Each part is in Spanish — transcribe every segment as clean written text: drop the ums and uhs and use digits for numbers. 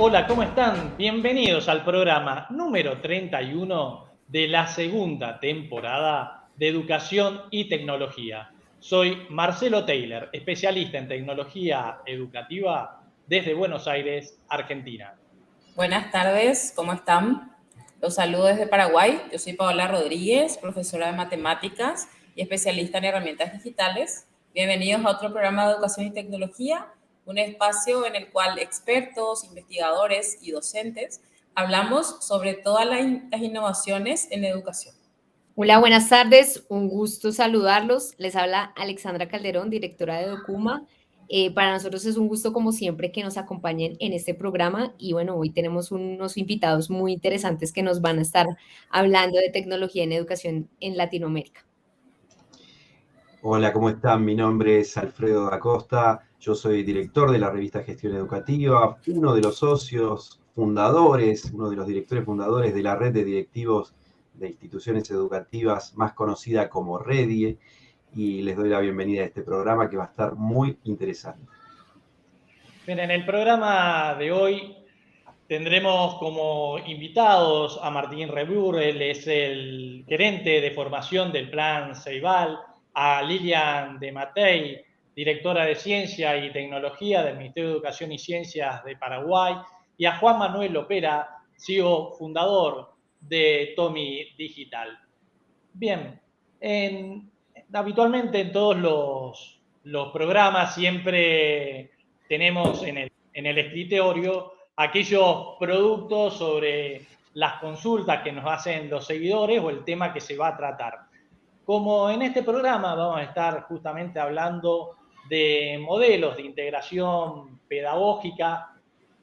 Hola, ¿cómo están? Bienvenidos al programa número 31 de la segunda temporada de Educación y Tecnología. Soy Marcelo Taylor, especialista en tecnología educativa desde Buenos Aires, Argentina. Buenas tardes, ¿cómo están? Los saludo desde Paraguay. Yo soy Paola Rodríguez, profesora de matemáticas y especialista en herramientas digitales. Bienvenidos a otro programa de educación y tecnología, un espacio en el cual expertos, investigadores y docentes hablamos sobre todas las innovaciones en educación. Hola, buenas tardes. Un gusto saludarlos. Les habla Alexandra Calderón, directora de Documa. Para nosotros es un gusto, como siempre, que nos acompañen en este programa. Y bueno, hoy tenemos unos invitados muy interesantes que nos van a estar hablando de tecnología en educación en Latinoamérica. Hola, ¿cómo están? Mi nombre es Alfredo da Costa. Yo soy director de la revista Gestión Educativa, uno de los socios fundadores, uno de los directores fundadores de la red de directivos de instituciones educativas más conocida como REDIE, y les doy la bienvenida a este programa que va a estar muy interesante. Bien, en el programa de hoy tendremos como invitados a Martín Rebur, él es el gerente de formación del Plan Ceibal, a Lilian de Matei, directora de Ciencia y Tecnología del Ministerio de Educación y Ciencias de Paraguay, y a Juan Manuel Lopera, CEO fundador de Tomi Digital. Bien, habitualmente en todos los programas siempre tenemos en el escritorio aquellos productos sobre las consultas que nos hacen los seguidores o el tema que se va a tratar. Como en este programa vamos a estar justamente hablando de modelos de integración pedagógica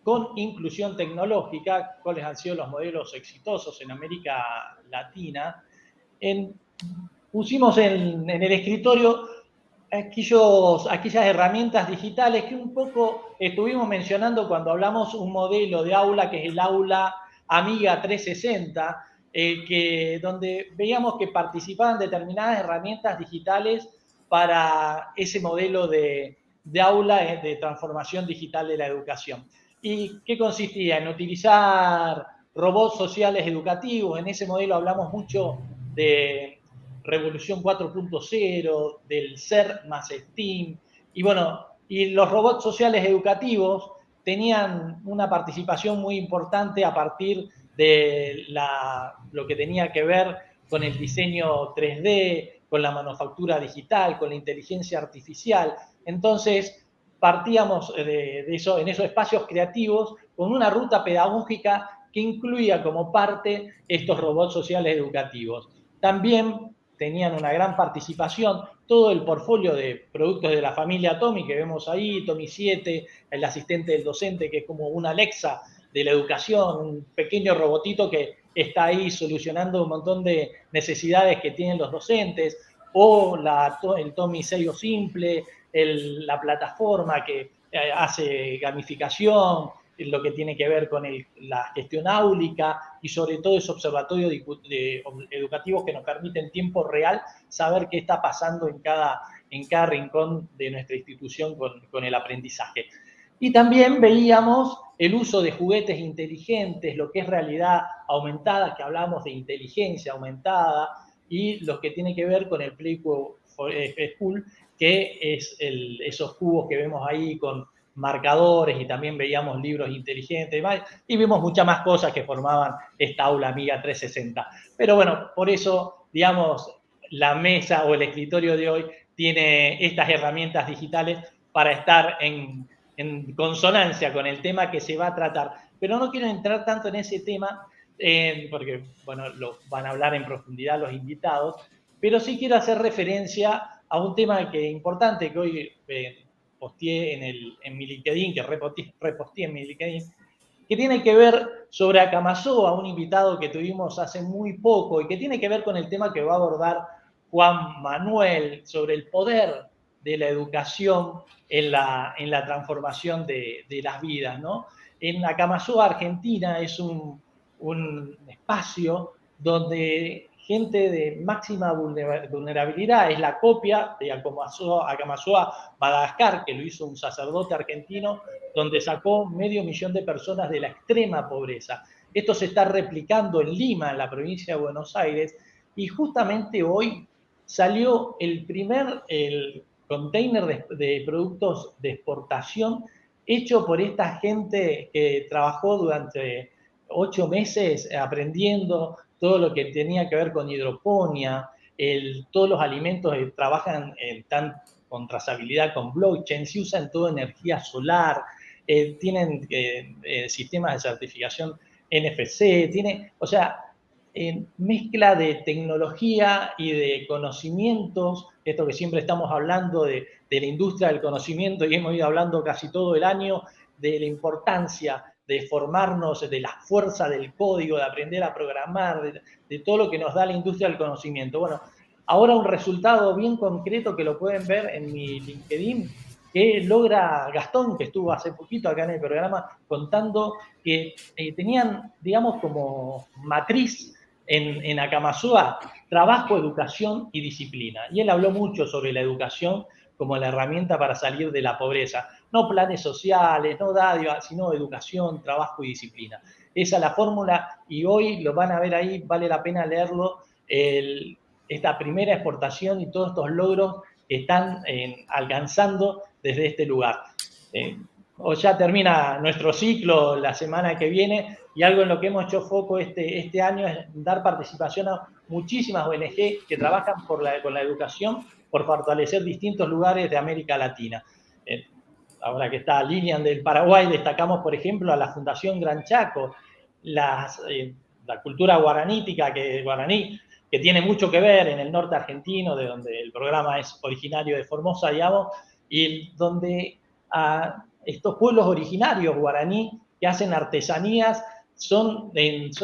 con inclusión tecnológica, cuáles han sido los modelos exitosos en América Latina, pusimos en el escritorio aquellas herramientas digitales que un poco estuvimos mencionando cuando hablamos un modelo de aula que es el aula Amiga 360, donde veíamos que participaban determinadas herramientas digitales para ese modelo de aula de transformación digital de la educación. ¿Y qué consistía? En utilizar robots sociales educativos. En ese modelo hablamos mucho de Revolución 4.0, del ser más STEAM, y bueno, y los robots sociales educativos tenían una participación muy importante a partir de lo que tenía que ver con el diseño 3D, con la manufactura digital, con la inteligencia artificial. Entonces, partíamos de eso, en esos espacios creativos con una ruta pedagógica que incluía como parte estos robots sociales educativos. También tenían una gran participación todo el portfolio de productos de la familia Tomi que vemos ahí, Tomi 7, el asistente del docente, que es como una Alexa de la educación, un pequeño robotito que está ahí solucionando un montón de necesidades que tienen los docentes, o el Tomi Sello Simple, la plataforma que hace gamificación, lo que tiene que ver con la gestión áulica y sobre todo esos observatorios educativos que nos permiten en tiempo real saber qué está pasando en cada rincón de nuestra institución con el aprendizaje. Y también veíamos el uso de juguetes inteligentes, lo que es realidad aumentada, que hablamos de inteligencia aumentada, y lo que tiene que ver con el Play School, que es esos cubos que vemos ahí con marcadores, y también veíamos libros inteligentes y vimos muchas más cosas que formaban esta aula Amiga 360. Pero bueno, por eso, digamos, la mesa o el escritorio de hoy tiene estas herramientas digitales para estar en consonancia con el tema que se va a tratar. Pero no quiero entrar tanto en ese tema, porque, bueno, lo van a hablar en profundidad los invitados, pero sí quiero hacer referencia a un tema que es importante, que hoy posteé en mi LinkedIn, que reposteé en mi LinkedIn, que tiene que ver sobre Acamasó, un invitado que tuvimos hace muy poco, y que tiene que ver con el tema que va a abordar Juan Manuel, sobre el poder de la educación en la transformación de las vidas, ¿no? En Acamasó, Argentina, es un espacio donde gente de máxima vulnerabilidad. Es la copia de Acamasúa, Madagascar, que lo hizo un sacerdote argentino, donde sacó 500.000 de personas de la extrema pobreza. Esto se está replicando en Lima, en la provincia de Buenos Aires, y justamente hoy salió el container de productos de exportación hecho por esta gente que trabajó durante 8 meses aprendiendo todo lo que tenía que ver con hidroponía, todos los alimentos que trabajan con trazabilidad con blockchain, se usan toda energía solar, tienen sistemas de certificación NFC, o sea, mezcla de tecnología y de conocimientos, esto que siempre estamos hablando de la industria del conocimiento y hemos ido hablando casi todo el año de la importancia de formarnos, de la fuerza del código, de aprender a programar, de todo lo que nos da la industria del conocimiento. Bueno, ahora un resultado bien concreto que lo pueden ver en mi LinkedIn, que logra Gastón, que estuvo hace poquito acá en el programa, contando que tenían, digamos, como matriz en Acamasúa, trabajo, educación y disciplina. Y él habló mucho sobre la educación como la herramienta para salir de la pobreza. No planes sociales, no dádivas, sino educación, trabajo y disciplina. Esa es la fórmula y hoy lo van a ver ahí, vale la pena leerlo, esta primera exportación y todos estos logros que están alcanzando desde este lugar. O ya termina nuestro ciclo la semana que viene y algo en lo que hemos hecho foco este año es dar participación a muchísimas ONG que trabajan con la educación por fortalecer distintos lugares de América Latina. Ahora que está Lilian del Paraguay, destacamos, por ejemplo, a la Fundación Gran Chaco, la cultura guaranítica, guaraní, que tiene mucho que ver en el norte argentino, de donde el programa es originario de Formosa, digamos, y donde estos pueblos originarios guaraní que hacen artesanías son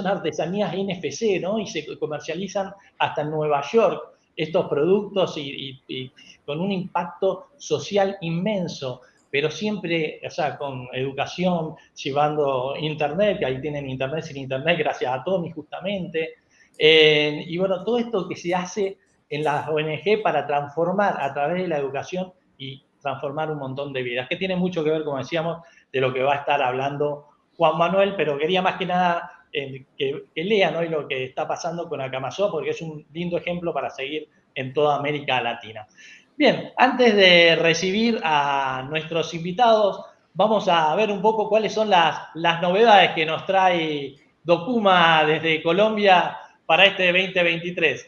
artesanías NFC, ¿no? Y se comercializan hasta en Nueva York estos productos y con un impacto social inmenso, pero siempre, o sea, con educación, llevando internet, que ahí tienen internet sin internet, gracias a Tommy justamente. Y bueno, todo esto que se hace en las ONG para transformar a través de la educación y transformar un montón de vidas, que tiene mucho que ver, como decíamos, de lo que va a estar hablando Juan Manuel, pero quería más que nada que lean hoy lo que está pasando con Acamasúa, porque es un lindo ejemplo para seguir en toda América Latina. Bien, antes de recibir a nuestros invitados, vamos a ver un poco cuáles son las novedades que nos trae Documa desde Colombia para este 2023.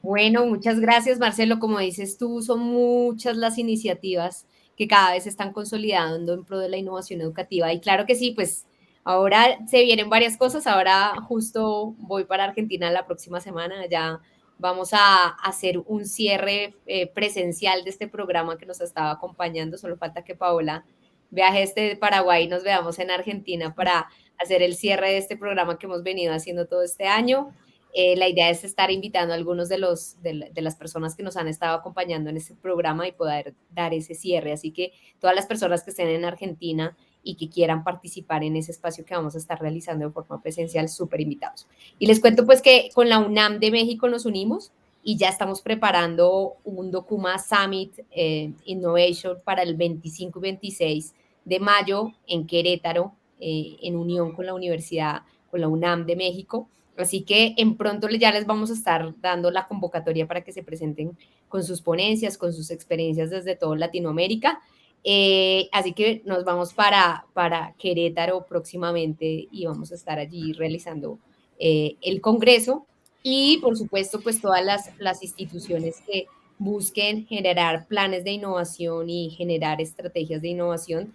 Bueno, muchas gracias, Marcelo. Como dices tú, son muchas las iniciativas que cada vez se están consolidando en pro de la innovación educativa. Y claro que sí, pues ahora se vienen varias cosas. Ahora justo voy para Argentina la próxima semana. Ya vamos a hacer un cierre presencial de este programa que nos estaba acompañando. Solo falta que Paola viaje desde Paraguay y nos veamos en Argentina para hacer el cierre de este programa que hemos venido haciendo todo este año. La idea es estar invitando a algunos de las personas que nos han estado acompañando en este programa y poder dar ese cierre. Así que todas las personas que estén en Argentina y que quieran participar en ese espacio que vamos a estar realizando de forma presencial, súper invitados. Y les cuento pues que con la UNAM de México nos unimos y ya estamos preparando un Documa Summit Innovation para el 25 y 26 de mayo en Querétaro, en unión con la universidad, con la UNAM de México. Así que en pronto ya les vamos a estar dando la convocatoria para que se presenten con sus ponencias, con sus experiencias desde toda Latinoamérica. Así que nos vamos para Querétaro próximamente y vamos a estar allí realizando el congreso. Y por supuesto, pues todas las instituciones que busquen generar planes de innovación y generar estrategias de innovación,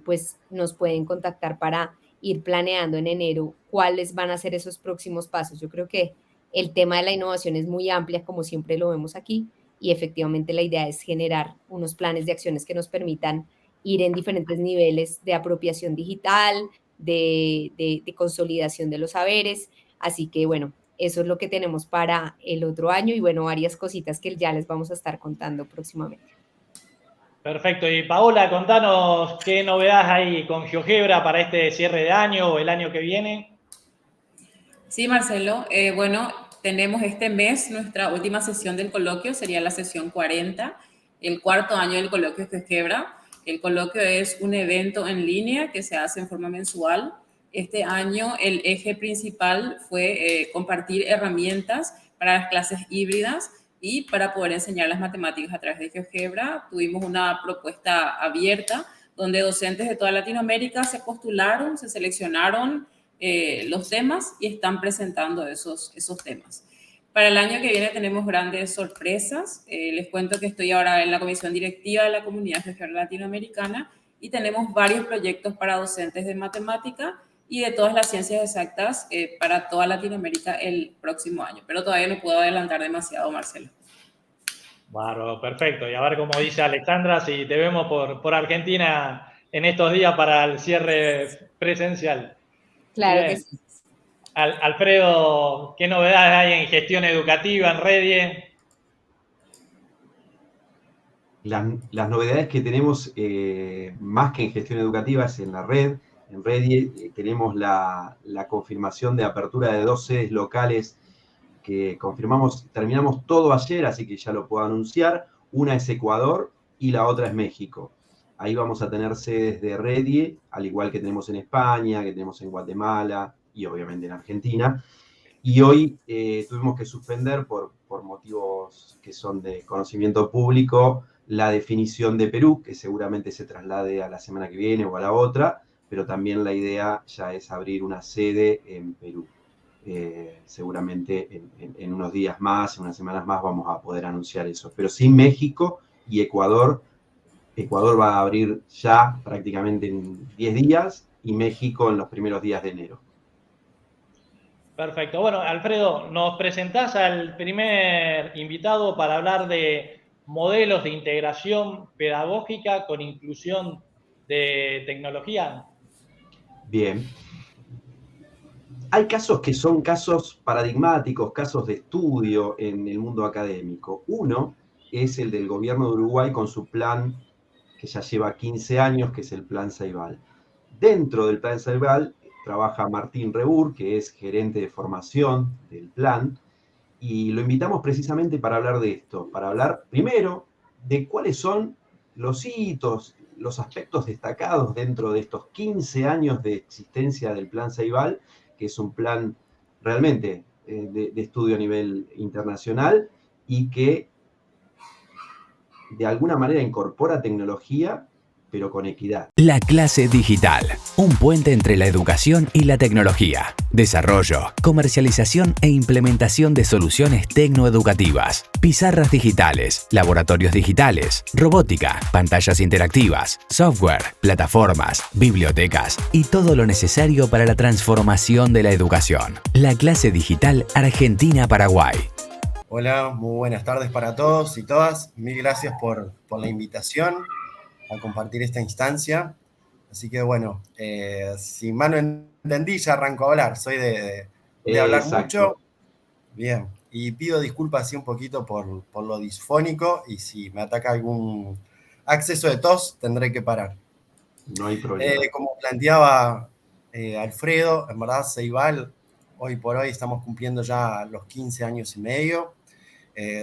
pues nos pueden contactar para ir planeando en enero cuáles van a ser esos próximos pasos. Yo creo que el tema de la innovación es muy amplia, como siempre lo vemos aquí, y efectivamente la idea es generar unos planes de acciones que nos permitan ir en diferentes niveles de apropiación digital, de consolidación de los saberes. Así que, bueno, eso es lo que tenemos para el otro año y, bueno, varias cositas que ya les vamos a estar contando próximamente. Perfecto. Y Paola, contanos qué novedades hay con GeoGebra para este cierre de año o el año que viene. Sí, Marcelo. Bueno, tenemos este mes nuestra última sesión del coloquio, sería la sesión 40, el cuarto año del coloquio GeoGebra. El coloquio es un evento en línea que se hace en forma mensual. Este año el eje principal fue compartir herramientas para las clases híbridas y para poder enseñar las matemáticas a través de GeoGebra. Tuvimos una propuesta abierta donde docentes de toda Latinoamérica se postularon, se seleccionaron los temas y están presentando esos temas. Para el año que viene tenemos grandes sorpresas. Les cuento que estoy ahora en la comisión directiva de la Comunidad GeoGebra Latinoamericana y tenemos varios proyectos para docentes de matemática y de todas las ciencias exactas para toda Latinoamérica el próximo año. Pero todavía no puedo adelantar demasiado, Marcelo. Bueno, perfecto. Y a ver, como dice Alexandra, si te vemos por Argentina en estos días para el cierre presencial. Claro Bien. que sí. Alfredo, ¿qué novedades hay en gestión educativa en Redie? Las novedades que tenemos, más que en gestión educativa, es en la red. En Redie tenemos la confirmación de apertura de 2 sedes locales que terminamos todo ayer, así que ya lo puedo anunciar. Una es Ecuador y la otra es México. Ahí vamos a tener sedes de Redie, al igual que tenemos en España, que tenemos en Guatemala y obviamente en Argentina. Y hoy tuvimos que suspender por motivos que son de conocimiento público la definición de Perú, que seguramente se traslade a la semana que viene o a la otra, pero también la idea ya es abrir una sede en Perú. Seguramente en unos días más, en unas semanas más, vamos a poder anunciar eso. Pero sí, México y Ecuador. Ecuador va a abrir ya prácticamente en 10 días y México en los primeros días de enero. Perfecto. Bueno, Alfredo, nos presentás al primer invitado para hablar de modelos de integración pedagógica con inclusión de tecnología. Bien. Hay casos que son casos paradigmáticos, casos de estudio en el mundo académico. Uno es el del gobierno de Uruguay con su plan que ya lleva 15 años, que es el Plan Ceibal. Dentro del Plan Ceibal trabaja Martín Rebur, que es gerente de formación del plan, y lo invitamos precisamente para hablar de esto, para hablar primero de cuáles son los hitos, los aspectos destacados dentro de estos 15 años de existencia del Plan Ceibal, que es un plan realmente de estudio a nivel internacional y que de alguna manera incorpora tecnología, pero con equidad. La clase digital, un puente entre la educación y la tecnología. Desarrollo, comercialización e implementación de soluciones tecnoeducativas. Pizarras digitales, laboratorios digitales, robótica, pantallas interactivas, software, plataformas, bibliotecas y todo lo necesario para la transformación de la educación. La clase digital Argentina-Paraguay. Hola, muy buenas tardes para todos y todas. Mil gracias por la invitación a compartir esta instancia. Así que bueno, sin mano entendí, ya arranco a hablar. Soy de hablar mucho. Bien, y pido disculpas así un poquito por lo disfónico y si me ataca algún acceso de tos, tendré que parar. No hay problema. Como planteaba Alfredo, en verdad Ceibal, hoy por hoy estamos cumpliendo ya los 15 años y medio.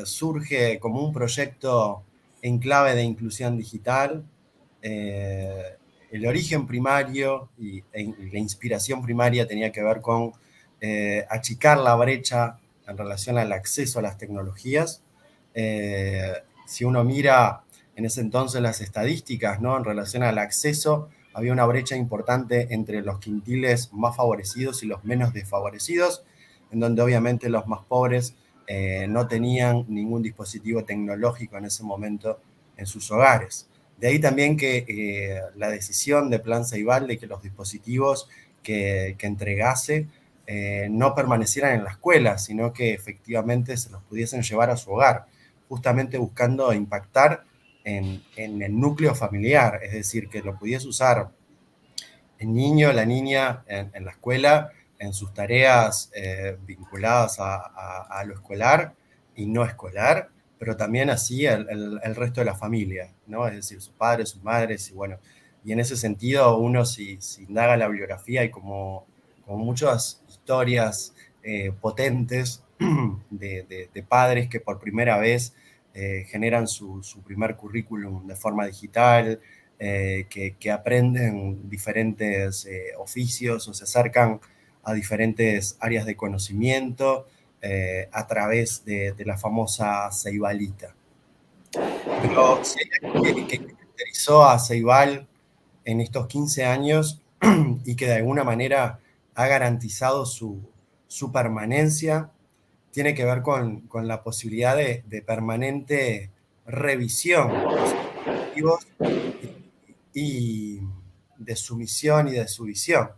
Surge como un proyecto en clave de inclusión digital. El origen primario y la inspiración primaria tenía que ver con achicar la brecha en relación al acceso a las tecnologías. Si uno mira en ese entonces las estadísticas, ¿no?, en relación al acceso, había una brecha importante entre los quintiles más favorecidos y los menos desfavorecidos, en donde obviamente los más pobres no tenían ningún dispositivo tecnológico en ese momento en sus hogares. De ahí también que la decisión de Plan Ceibal de que los dispositivos que entregase no permanecieran en la escuela, sino que efectivamente se los pudiesen llevar a su hogar, justamente buscando impactar en el núcleo familiar, es decir, que lo pudiese usar el niño, la niña en la escuela, en sus tareas vinculadas a lo escolar y no escolar, pero también así el resto de la familia, ¿no? Es decir, sus padres, sus madres, y bueno, y en ese sentido uno si indaga la bibliografía hay como muchas historias potentes de padres que por primera vez generan su primer currículum de forma digital, que aprenden diferentes oficios o se acercan a diferentes áreas de conocimiento a través de la famosa Ceibalita. Pero si hay algo que caracterizó a Ceibal en estos 15 años y que de alguna manera ha garantizado su permanencia, tiene que ver con la posibilidad de permanente revisión de los objetivos y de su misión y de su visión.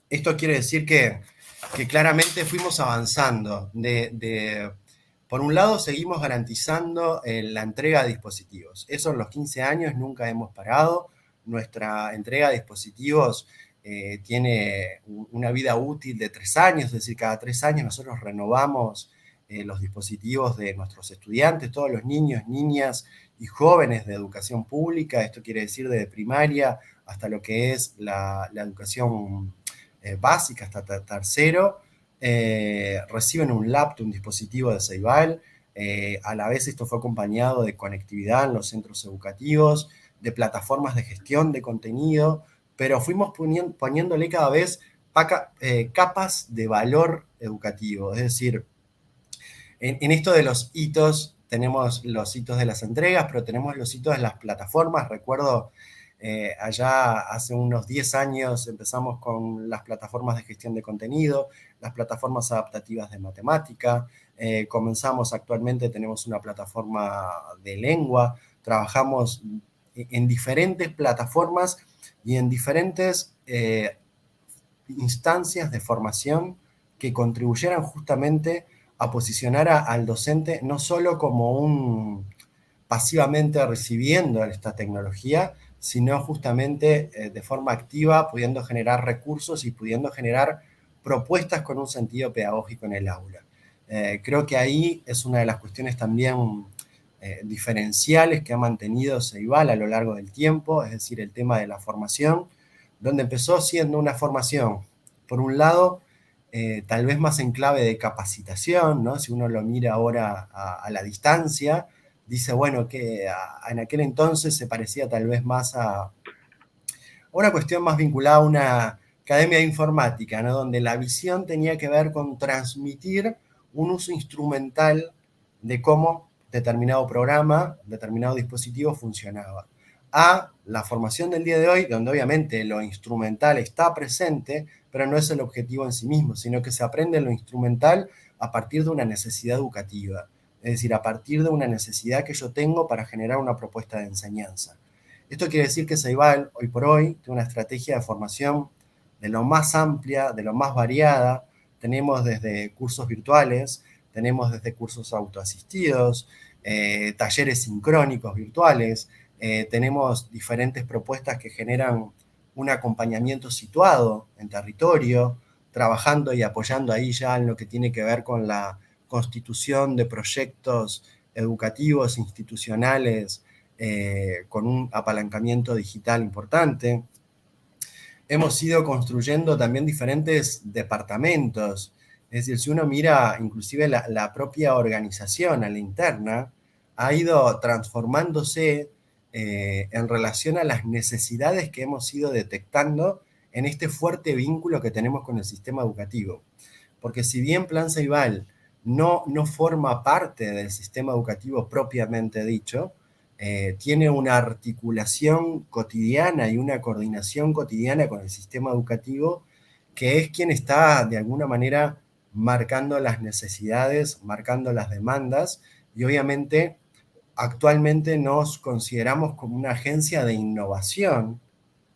Esto quiere decir que claramente fuimos avanzando. Por un lado, seguimos garantizando la entrega de dispositivos. Eso en los 15 años nunca hemos parado. Nuestra entrega de dispositivos tiene una vida útil de 3 años, es decir, cada 3 años nosotros renovamos los dispositivos de nuestros estudiantes, todos los niños, niñas y jóvenes de educación pública. Esto quiere decir desde primaria hasta lo que es la educación básica, hasta tercero, reciben un laptop, un dispositivo de Ceibal. A la vez esto fue acompañado de conectividad en los centros educativos, de plataformas de gestión de contenido, pero fuimos poniéndole cada vez capas de valor educativo. Es decir, en esto de los hitos, tenemos los hitos de las entregas, pero tenemos los hitos de las plataformas. Recuerdo allá hace unos 10 años empezamos con las plataformas de gestión de contenido, las plataformas adaptativas de matemática, comenzamos actualmente, tenemos una plataforma de lengua, trabajamos en diferentes plataformas y en diferentes instancias de formación que contribuyeran justamente a posicionar al docente no solo como pasivamente recibiendo esta tecnología, sino justamente de forma activa, pudiendo generar recursos y pudiendo generar propuestas con un sentido pedagógico en el aula. Creo que ahí es una de las cuestiones también diferenciales que ha mantenido Ceibal a lo largo del tiempo, es decir, el tema de la formación, donde empezó siendo una formación, por un lado, tal vez más en clave de capacitación, ¿no? Si uno lo mira ahora a la distancia, dice, bueno, que en aquel entonces se parecía tal vez más a una cuestión más vinculada a una academia de informática, ¿no? Donde la visión tenía que ver con transmitir un uso instrumental de cómo determinado programa, determinado dispositivo funcionaba. A la formación del día de hoy, donde obviamente lo instrumental está presente, pero no es el objetivo en sí mismo, sino que se aprende lo instrumental a partir de una necesidad educativa. Es decir, a partir de una necesidad que yo tengo para generar una propuesta de enseñanza. Esto quiere decir que Ceibal, hoy por hoy, tiene una estrategia de formación de lo más amplia, de lo más variada. Tenemos desde cursos virtuales, tenemos desde cursos autoasistidos, talleres sincrónicos virtuales, tenemos diferentes propuestas que generan un acompañamiento situado en territorio, trabajando y apoyando ahí ya en lo que tiene que ver con la constitución de proyectos educativos, institucionales, con un apalancamiento digital importante. Hemos ido construyendo también diferentes departamentos, es decir, si uno mira inclusive la propia organización a la interna, ha ido transformándose en relación a las necesidades que hemos ido detectando en este fuerte vínculo que tenemos con el sistema educativo. Porque si bien Plan Ceibal no forma parte del sistema educativo propiamente dicho, tiene una articulación cotidiana y una coordinación cotidiana con el sistema educativo, que es quien está de alguna manera marcando las necesidades, marcando las demandas, y obviamente actualmente nos consideramos como una agencia de innovación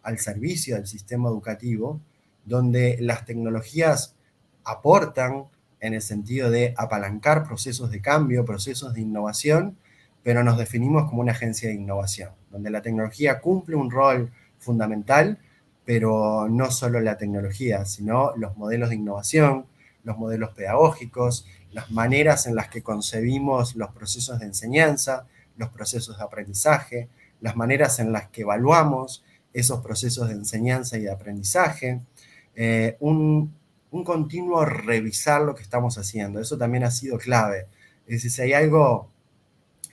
al servicio del sistema educativo, donde las tecnologías aportan en el sentido de apalancar procesos de cambio, procesos de innovación, pero nos definimos como una agencia de innovación, donde la tecnología cumple un rol fundamental, pero no solo la tecnología, sino los modelos de innovación, los modelos pedagógicos, las maneras en las que concebimos los procesos de enseñanza, los procesos de aprendizaje, las maneras en las que evaluamos esos procesos de enseñanza y de aprendizaje, un un continuo revisar lo que estamos haciendo. Eso también ha sido clave. Es decir, si hay algo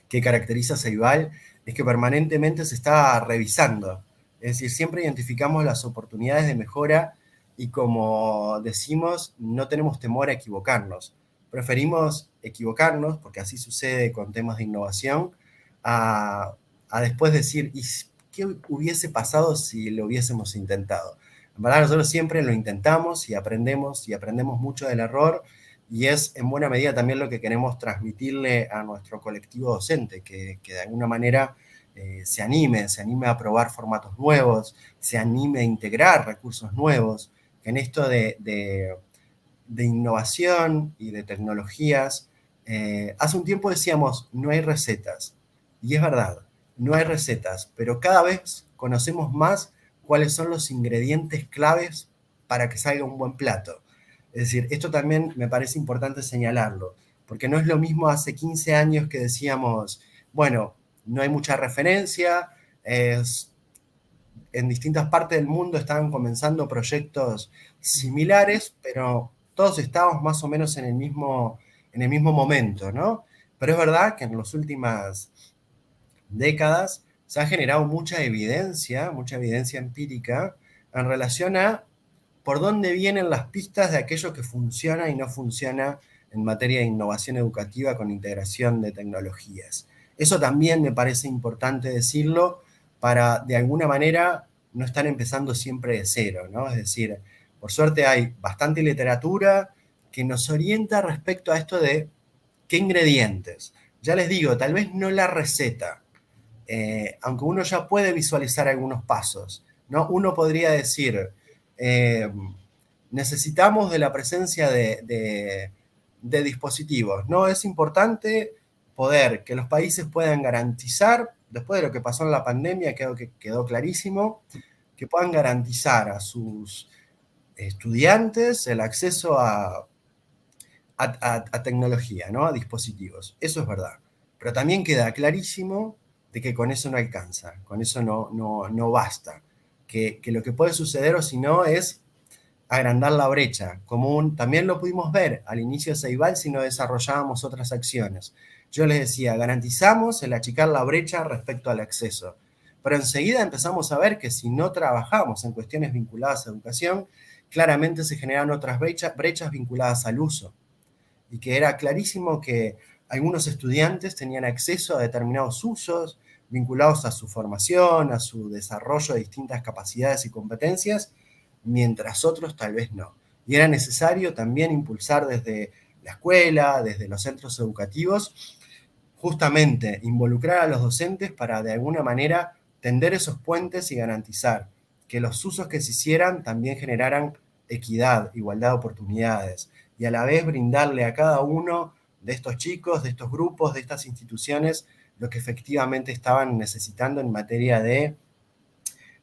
que caracteriza a Ceibal, es que permanentemente se está revisando. Es decir, siempre identificamos las oportunidades de mejora y, como decimos, no tenemos temor a equivocarnos. Preferimos equivocarnos, porque así sucede con temas de innovación, a después decir, ¿y qué hubiese pasado si lo hubiésemos intentado? En verdad, nosotros siempre lo intentamos y aprendemos mucho del error, y es en buena medida también lo que queremos transmitirle a nuestro colectivo docente, que de alguna manera se anime a probar formatos nuevos, se anime a integrar recursos nuevos, que en esto de innovación y de tecnologías, hace un tiempo decíamos, no hay recetas, y es verdad, no hay recetas, pero cada vez conocemos más cuáles son los ingredientes claves para que salga un buen plato. Es decir, esto también me parece importante señalarlo, porque no es lo mismo hace 15 años que decíamos, bueno, no hay mucha referencia, en distintas partes del mundo estaban comenzando proyectos similares, pero todos estábamos más o menos en el mismo momento, ¿no? Pero es verdad que en las últimas décadas se ha generado mucha evidencia empírica en relación a por dónde vienen las pistas de aquello que funciona y no funciona en materia de innovación educativa con integración de tecnologías. Eso también me parece importante decirlo para, de alguna manera, no estar empezando siempre de cero, ¿no? Es decir, por suerte hay bastante literatura que nos orienta respecto a esto de qué ingredientes. Ya les digo, tal vez no la receta, aunque uno ya puede visualizar algunos pasos, ¿no? Uno podría decir, necesitamos de la presencia de dispositivos, ¿no? Es importante poder que los países puedan garantizar, después de lo que pasó en la pandemia, creo que quedó clarísimo, que puedan garantizar a sus estudiantes el acceso a tecnología, ¿no? A dispositivos. Eso es verdad. Pero también queda clarísimo de que con eso no alcanza, con eso no basta. Que lo que puede suceder, o si no, es agrandar la brecha. También lo pudimos ver al inicio de Ceibal si no desarrollábamos otras acciones. Yo les decía, garantizamos el achicar la brecha respecto al acceso. Pero enseguida empezamos a ver que si no trabajamos en cuestiones vinculadas a educación, claramente se generan otras brechas vinculadas al uso. Y que era clarísimo que algunos estudiantes tenían acceso a determinados usos vinculados a su formación, a su desarrollo de distintas capacidades y competencias, mientras otros tal vez no. Y era necesario también impulsar desde la escuela, desde los centros educativos, justamente involucrar a los docentes para de alguna manera tender esos puentes y garantizar que los usos que se hicieran también generaran equidad, igualdad de oportunidades, y a la vez brindarle a cada uno de estos chicos, de estos grupos, de estas instituciones, lo que efectivamente estaban necesitando en materia de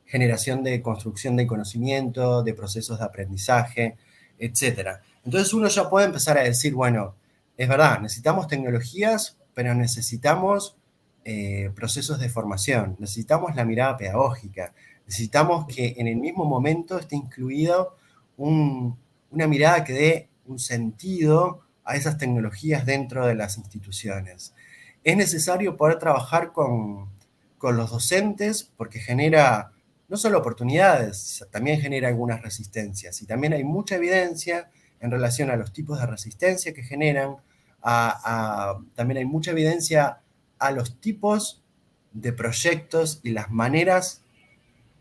generación de construcción de conocimiento, de procesos de aprendizaje, etc. Entonces uno ya puede empezar a decir, bueno, es verdad, necesitamos tecnologías, pero necesitamos procesos de formación, necesitamos la mirada pedagógica, necesitamos que en el mismo momento esté incluido una mirada que dé un sentido a esas tecnologías dentro de las instituciones. Es necesario poder trabajar con los docentes porque genera no solo oportunidades, también genera algunas resistencias. Y también hay mucha evidencia en relación a los tipos de resistencia que generan, también hay mucha evidencia a los tipos de proyectos y las maneras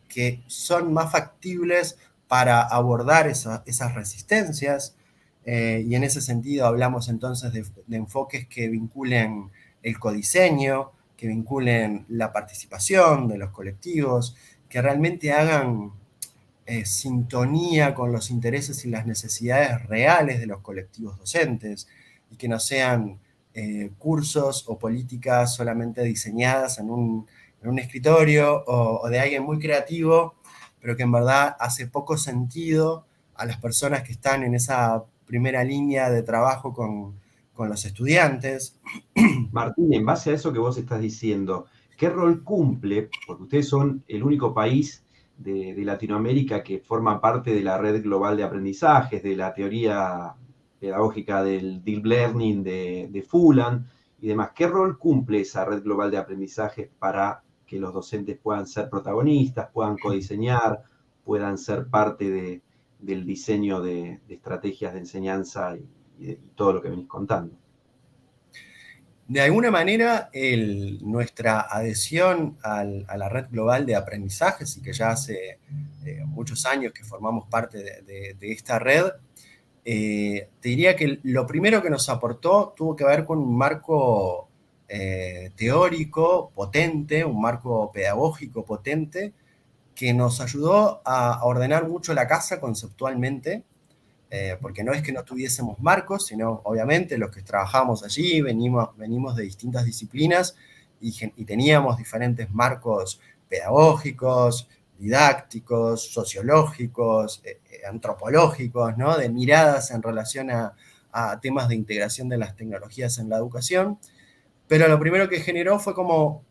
que son más factibles para abordar esas resistencias. Y en ese sentido hablamos entonces de enfoques que vinculen el codiseño, que vinculen la participación de los colectivos, que realmente hagan sintonía con los intereses y las necesidades reales de los colectivos docentes, y que no sean cursos o políticas solamente diseñadas en un escritorio o de alguien muy creativo, pero que en verdad hace poco sentido a las personas que están en esa primera línea de trabajo con los estudiantes. Martín, en base a eso que vos estás diciendo, ¿qué rol cumple? Porque ustedes son el único país de Latinoamérica que forma parte de la red global de aprendizajes, de la teoría pedagógica del Deep Learning de Fullan y demás. ¿Qué rol cumple esa red global de aprendizaje para que los docentes puedan ser protagonistas, puedan codiseñar, puedan ser parte del diseño de estrategias de enseñanza y todo lo que venís contando? De alguna manera, nuestra adhesión a la red global de aprendizajes, y que ya hace muchos años que formamos parte de esta red, te diría que lo primero que nos aportó tuvo que ver con un marco teórico potente, un marco pedagógico potente, que nos ayudó a ordenar mucho la casa conceptualmente, porque no es que no tuviésemos marcos, sino obviamente los que trabajamos allí venimos de distintas disciplinas y teníamos diferentes marcos pedagógicos, didácticos, sociológicos, antropológicos, ¿no? De miradas en relación a temas de integración de las tecnologías en la educación, pero lo primero que generó fue como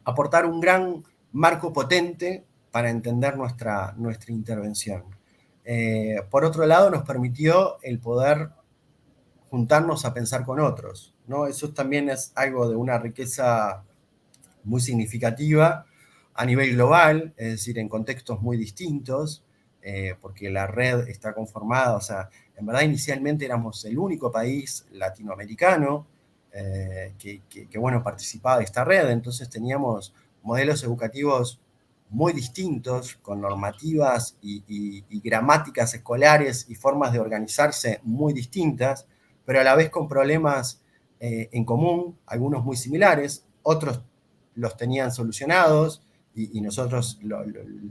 aportar un gran marco potente para entender nuestra intervención. Por otro lado, nos permitió el poder juntarnos a pensar con otros, ¿no? Eso también es algo de una riqueza muy significativa a nivel global, es decir, en contextos muy distintos, porque la red está conformada, o sea, en verdad inicialmente éramos el único país latinoamericano que bueno, participaba de esta red, entonces teníamos modelos educativos muy distintos, con normativas y gramáticas escolares y formas de organizarse muy distintas, pero a la vez con problemas en común, algunos muy similares, otros los tenían solucionados y nosotros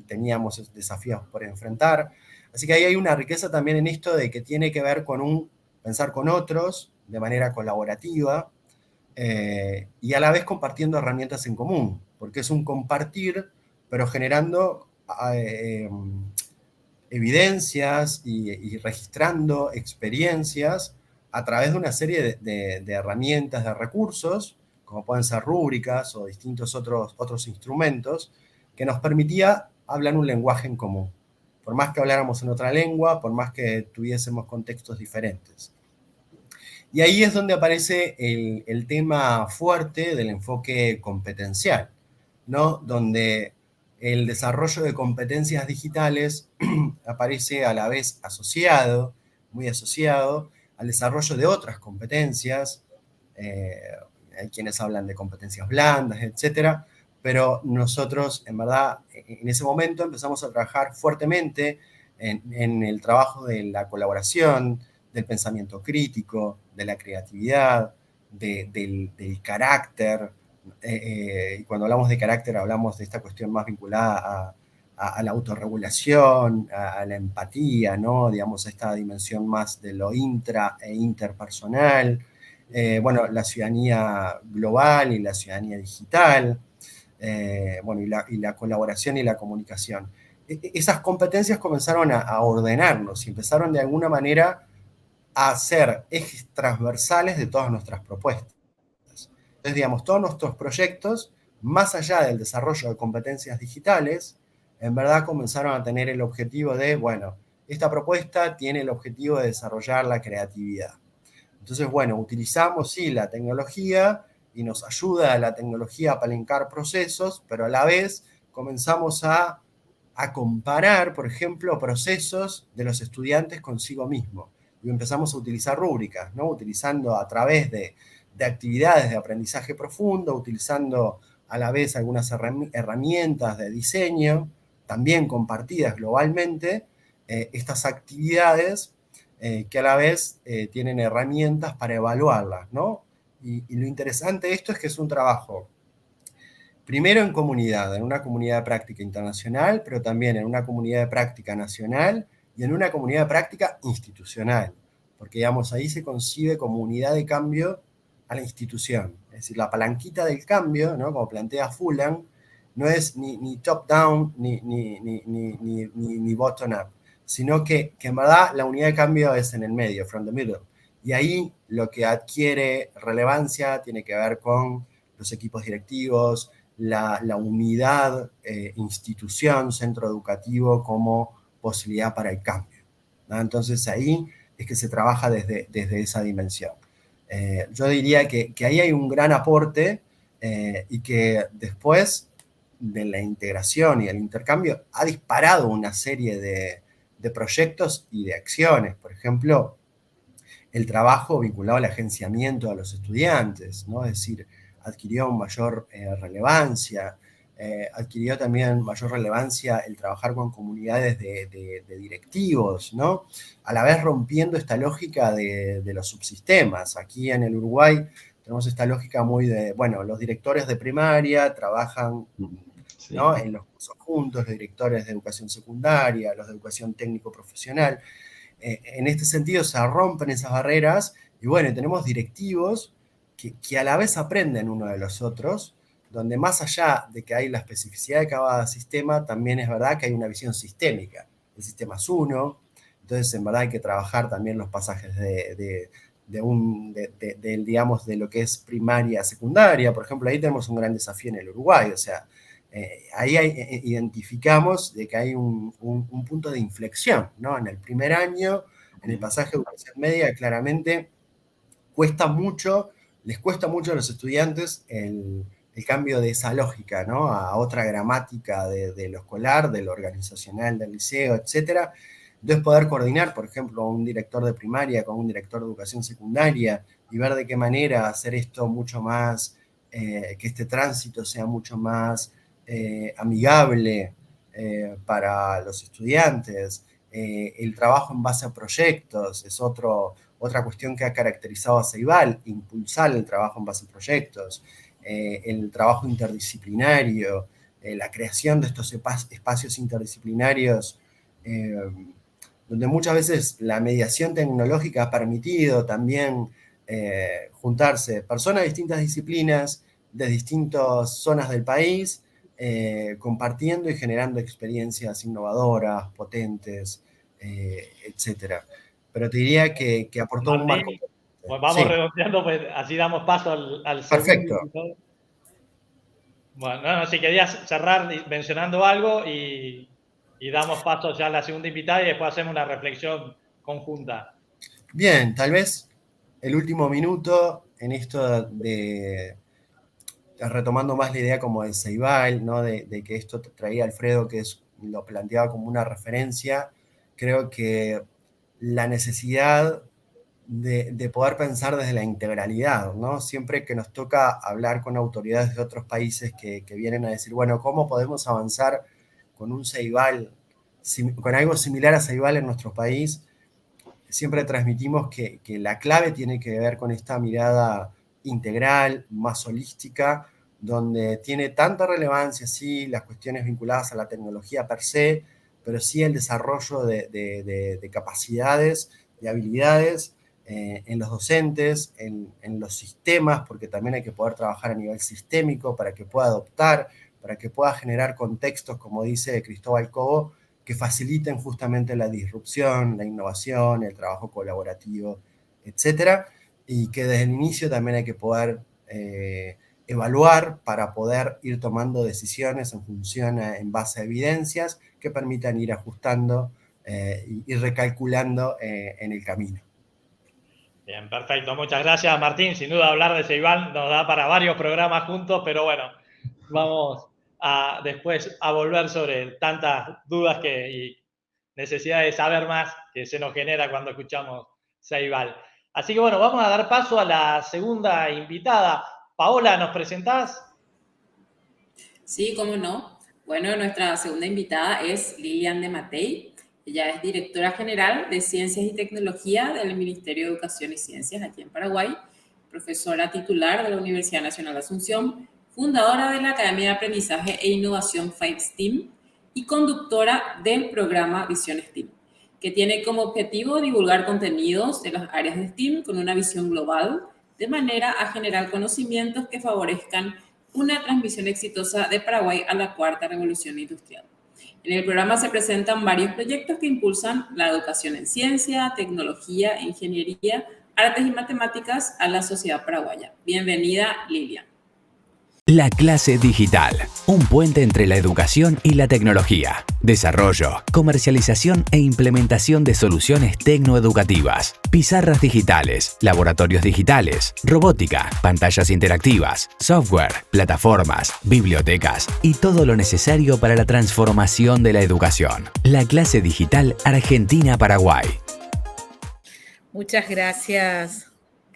teníamos desafíos por enfrentar. Así que ahí hay una riqueza también en esto de que tiene que ver con pensar con otros de manera colaborativa y a la vez compartiendo herramientas en común, porque es un compartir, pero generando evidencias y registrando experiencias a través de una serie de herramientas, de recursos, como pueden ser rúbricas o distintos otros instrumentos, que nos permitía hablar un lenguaje en común. Por más que habláramos en otra lengua, por más que tuviésemos contextos diferentes. Y ahí es donde aparece el tema fuerte del enfoque competencial, ¿no? Donde el desarrollo de competencias digitales aparece a la vez asociado, muy asociado, al desarrollo de otras competencias. Hay quienes hablan de competencias blandas, etcétera, pero nosotros, en verdad, en ese momento empezamos a trabajar fuertemente en el trabajo de la colaboración, del pensamiento crítico, de la creatividad, del carácter. Y cuando hablamos de carácter hablamos de esta cuestión más vinculada a la autorregulación, a la empatía, ¿no? Digamos, esta dimensión más de lo intra e interpersonal. Bueno, la ciudadanía global y la ciudadanía digital, bueno, y la colaboración y la comunicación. Esas competencias comenzaron a ordenarnos y empezaron de alguna manera a ser ejes transversales de todas nuestras propuestas. Entonces, digamos, todos nuestros proyectos, más allá del desarrollo de competencias digitales, en verdad comenzaron a tener el objetivo de, bueno, esta propuesta tiene el objetivo de desarrollar la creatividad. Entonces, bueno, utilizamos, sí, la tecnología y nos ayuda a la tecnología a palancar procesos, pero a la vez comenzamos a comparar, por ejemplo, procesos de los estudiantes consigo mismo. Y empezamos a utilizar rúbricas, ¿no? Utilizando a través de actividades de aprendizaje profundo, utilizando a la vez algunas herramientas de diseño, también compartidas globalmente, estas actividades que a la vez tienen herramientas para evaluarlas, ¿no? Y lo interesante de esto es que es un trabajo, primero en comunidad, en una comunidad de práctica internacional, pero también en una comunidad de práctica nacional y en una comunidad de práctica institucional, porque digamos, ahí se concibe como unidad de cambio a la institución. Es decir, la palanquita del cambio, ¿no? Como plantea Fullan, no es ni top-down ni bottom-up, sino que en verdad la unidad de cambio es en el medio, from the middle. Y ahí lo que adquiere relevancia tiene que ver con los equipos directivos, la unidad, institución, centro educativo como posibilidad para el cambio, ¿no? Entonces ahí es que se trabaja desde esa dimensión. Yo diría que ahí hay un gran aporte y que después de la integración y el intercambio ha disparado una serie de proyectos y de acciones. Por ejemplo, el trabajo vinculado al agenciamiento a los estudiantes, ¿no? Es decir, adquirió mayor relevancia, adquirió también mayor relevancia el trabajar con comunidades de directivos, ¿no? A la vez rompiendo esta lógica de los subsistemas. Aquí en el Uruguay tenemos esta lógica muy de, bueno, los directores de primaria trabajan, sí, ¿no?, en los cursos juntos, los directores de educación secundaria, los de educación técnico-profesional. En este sentido se rompen esas barreras y bueno, tenemos directivos que a la vez aprenden uno de los otros, donde más allá de que hay la especificidad de cada sistema, también es verdad que hay una visión sistémica. El sistema es uno, entonces en verdad hay que trabajar también los pasajes digamos, de lo que es primaria a secundaria. Por ejemplo, ahí tenemos un gran desafío en el Uruguay, o sea, ahí identificamos de que hay un punto de inflexión, ¿no? En el primer año, en el pasaje de educación media, claramente les cuesta mucho a los estudiantes el cambio de esa lógica, ¿no?, a otra gramática de lo escolar, de lo organizacional del liceo, etc. Entonces poder coordinar, por ejemplo, a un director de primaria con un director de educación secundaria y ver de qué manera hacer esto mucho más, que este tránsito sea mucho más amigable para los estudiantes. El trabajo en base a proyectos es otra cuestión que ha caracterizado a Ceibal, impulsar el trabajo en base a proyectos, el trabajo interdisciplinario, la creación de estos espacios interdisciplinarios, donde muchas veces la mediación tecnológica ha permitido también juntarse personas de distintas disciplinas, de distintas zonas del país, compartiendo y generando experiencias innovadoras, potentes, etc. Pero te diría que aportó Martín, un marco. Pues vamos, sí, redondeando, pues así damos paso al Perfecto. segundo. Bueno, no, si querías cerrar mencionando algo y damos paso ya a la segunda invitada y después hacemos una reflexión conjunta. Bien, tal vez el último minuto en esto de retomando más la idea como de Ceibal, ¿no?, de que esto traía Alfredo, que lo planteaba como una referencia. Creo que la necesidad de poder pensar desde la integralidad, ¿no? Siempre que nos toca hablar con autoridades de otros países que vienen a decir, bueno, ¿cómo podemos avanzar con un Ceibal, con algo similar a Ceibal en nuestro país? Siempre transmitimos que la clave tiene que ver con esta mirada integral, más holística, donde tiene tanta relevancia, sí, las cuestiones vinculadas a la tecnología per se, pero sí el desarrollo de capacidades, de habilidades en los docentes, en los sistemas, porque también hay que poder trabajar a nivel sistémico para que pueda adoptar, para que pueda generar contextos, como dice Cristóbal Cobo, que faciliten justamente la disrupción, la innovación, el trabajo colaborativo, etc. Y que desde el inicio también hay que poder evaluar para poder ir tomando decisiones en función, en base a evidencias que permitan ir ajustando y recalculando en el camino. Bien, perfecto. Muchas gracias, Martín. Sin duda hablar de Ceibal nos da para varios programas juntos, pero bueno, vamos después a volver sobre tantas dudas y necesidad de saber más que se nos genera cuando escuchamos Ceibal. Así que bueno, vamos a dar paso a la segunda invitada. Paola, ¿nos presentás? Sí, cómo no. Bueno, nuestra segunda invitada es Lilian de Matei. Ella es directora general de Ciencias y Tecnología del Ministerio de Educación y Ciencias aquí en Paraguay, profesora titular de la Universidad Nacional de Asunción, fundadora de la Academia de Aprendizaje e Innovación 5STEAM y conductora del programa Visión STEAM, que tiene como objetivo divulgar contenidos de las áreas de STEAM con una visión global, de manera a generar conocimientos que favorezcan una transmisión exitosa de Paraguay a la cuarta revolución industrial. En el programa se presentan varios proyectos que impulsan la educación en ciencia, tecnología, ingeniería, artes y matemáticas a la sociedad paraguaya. Bienvenida, Lilian. La clase digital, un puente entre la educación y la tecnología. Desarrollo, comercialización e implementación de soluciones tecnoeducativas. Pizarras digitales, laboratorios digitales, robótica, pantallas interactivas, software, plataformas, bibliotecas y todo lo necesario para la transformación de la educación. La clase digital Argentina-Paraguay. Muchas gracias.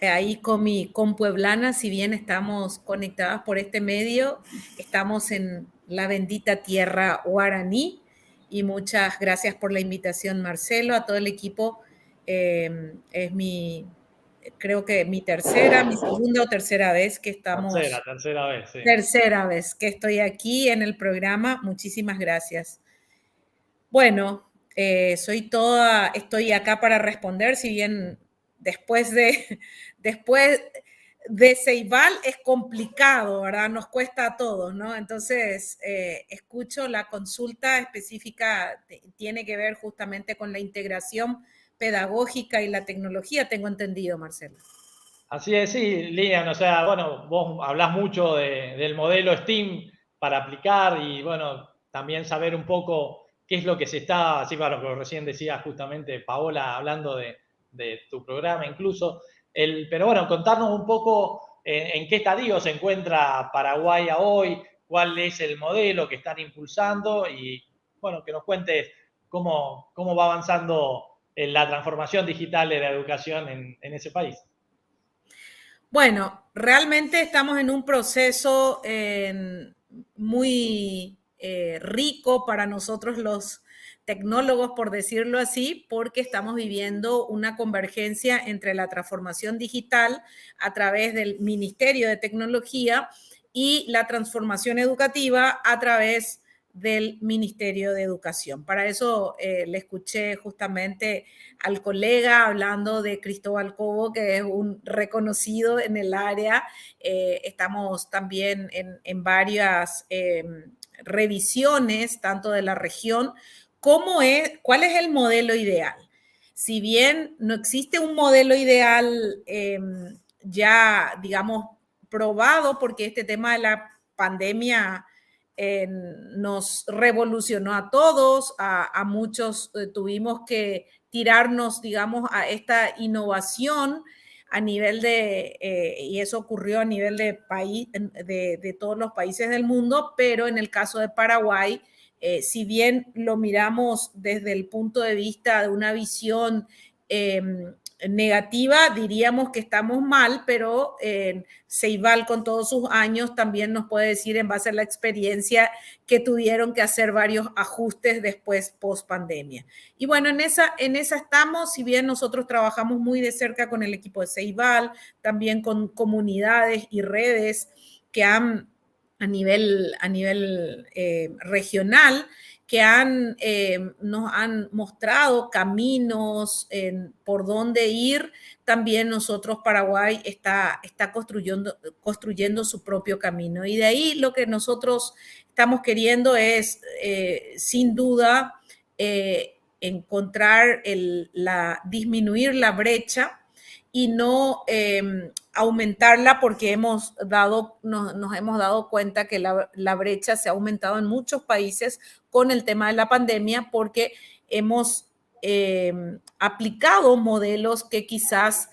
Ahí con mi compueblana, si bien estamos conectadas por este medio, estamos en la bendita tierra guaraní, y muchas gracias por la invitación, Marcelo, a todo el equipo. Es creo que mi segunda o tercera vez que estamos. Tercera vez, sí. Tercera vez que estoy aquí en el programa. Muchísimas gracias. Bueno, estoy acá para responder, si bien después de Ceibal es complicado, ¿verdad? Nos cuesta a todos, ¿no? Entonces, escucho la consulta específica, tiene que ver justamente con la integración pedagógica y la tecnología, tengo entendido, Marcelo. Así es, sí, Lilian, o sea, bueno, vos hablás mucho del modelo STEAM para aplicar y, bueno, también saber un poco qué es lo que se está, así para lo que recién decía justamente Paola, hablando de tu programa incluso, pero bueno, contarnos un poco en qué estadio se encuentra Paraguay a hoy, cuál es el modelo que están impulsando y, bueno, que nos cuentes cómo va avanzando la transformación digital de la educación en ese país. Bueno, realmente estamos en un proceso muy rico para nosotros los tecnólogos, por decirlo así, porque estamos viviendo una convergencia entre la transformación digital a través del Ministerio de Tecnología y la transformación educativa a través del Ministerio de Educación. Para eso le escuché justamente al colega hablando de Cristóbal Cobo, que es un reconocido en el área. Estamos también en varias revisiones, tanto de la región, ¿cuál es el modelo ideal? Si bien no existe un modelo ideal ya, digamos, probado, porque este tema de la pandemia nos revolucionó a todos, a muchos tuvimos que tirarnos, digamos, a esta innovación a nivel y eso ocurrió a nivel de país, de todos los países del mundo, pero en el caso de Paraguay, si bien lo miramos desde el punto de vista de una visión negativa, diríamos que estamos mal, pero Ceibal con todos sus años también nos puede decir en base a la experiencia que tuvieron que hacer varios ajustes después post pandemia. Y bueno, en esa estamos, si bien nosotros trabajamos muy de cerca con el equipo de Ceibal, también con comunidades y redes que han a nivel regional, que nos han mostrado caminos por dónde ir. También nosotros, Paraguay, está construyendo su propio camino. Y de ahí lo que nosotros estamos queriendo es, sin duda, encontrar disminuir la brecha y no aumentarla, porque nos hemos dado cuenta que la brecha se ha aumentado en muchos países con el tema de la pandemia, porque hemos aplicado modelos que quizás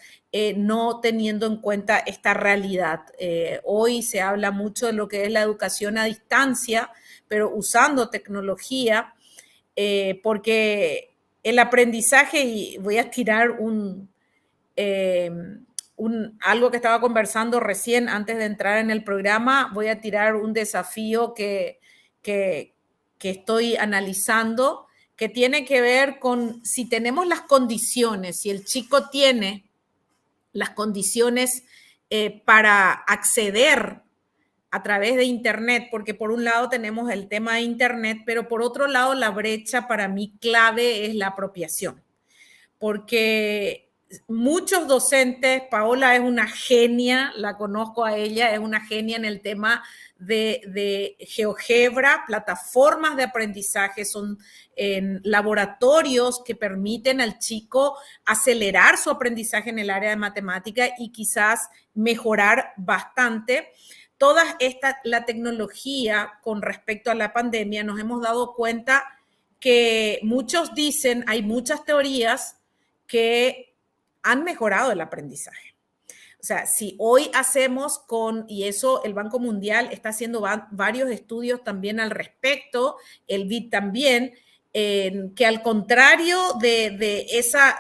no teniendo en cuenta esta realidad. Hoy se habla mucho de lo que es la educación a distancia, pero usando tecnología, porque el aprendizaje, y voy a tirar algo que estaba conversando recién antes de entrar en el programa, voy a tirar un desafío que estoy analizando, que tiene que ver con si tenemos las condiciones, si el chico tiene las condiciones para acceder a través de Internet, porque por un lado tenemos el tema de Internet, pero por otro lado la brecha para mí clave es la apropiación, porque muchos docentes, Paola es una genia, la conozco a ella, es una genia en el tema de GeoGebra, plataformas de aprendizaje, son laboratorios que permiten al chico acelerar su aprendizaje en el área de matemática y quizás mejorar bastante, la tecnología con respecto a la pandemia, nos hemos dado cuenta que muchos dicen, hay muchas teorías que han mejorado el aprendizaje. O sea, si hoy hacemos y eso el Banco Mundial está haciendo varios estudios también al respecto, el BID también, que al contrario de esa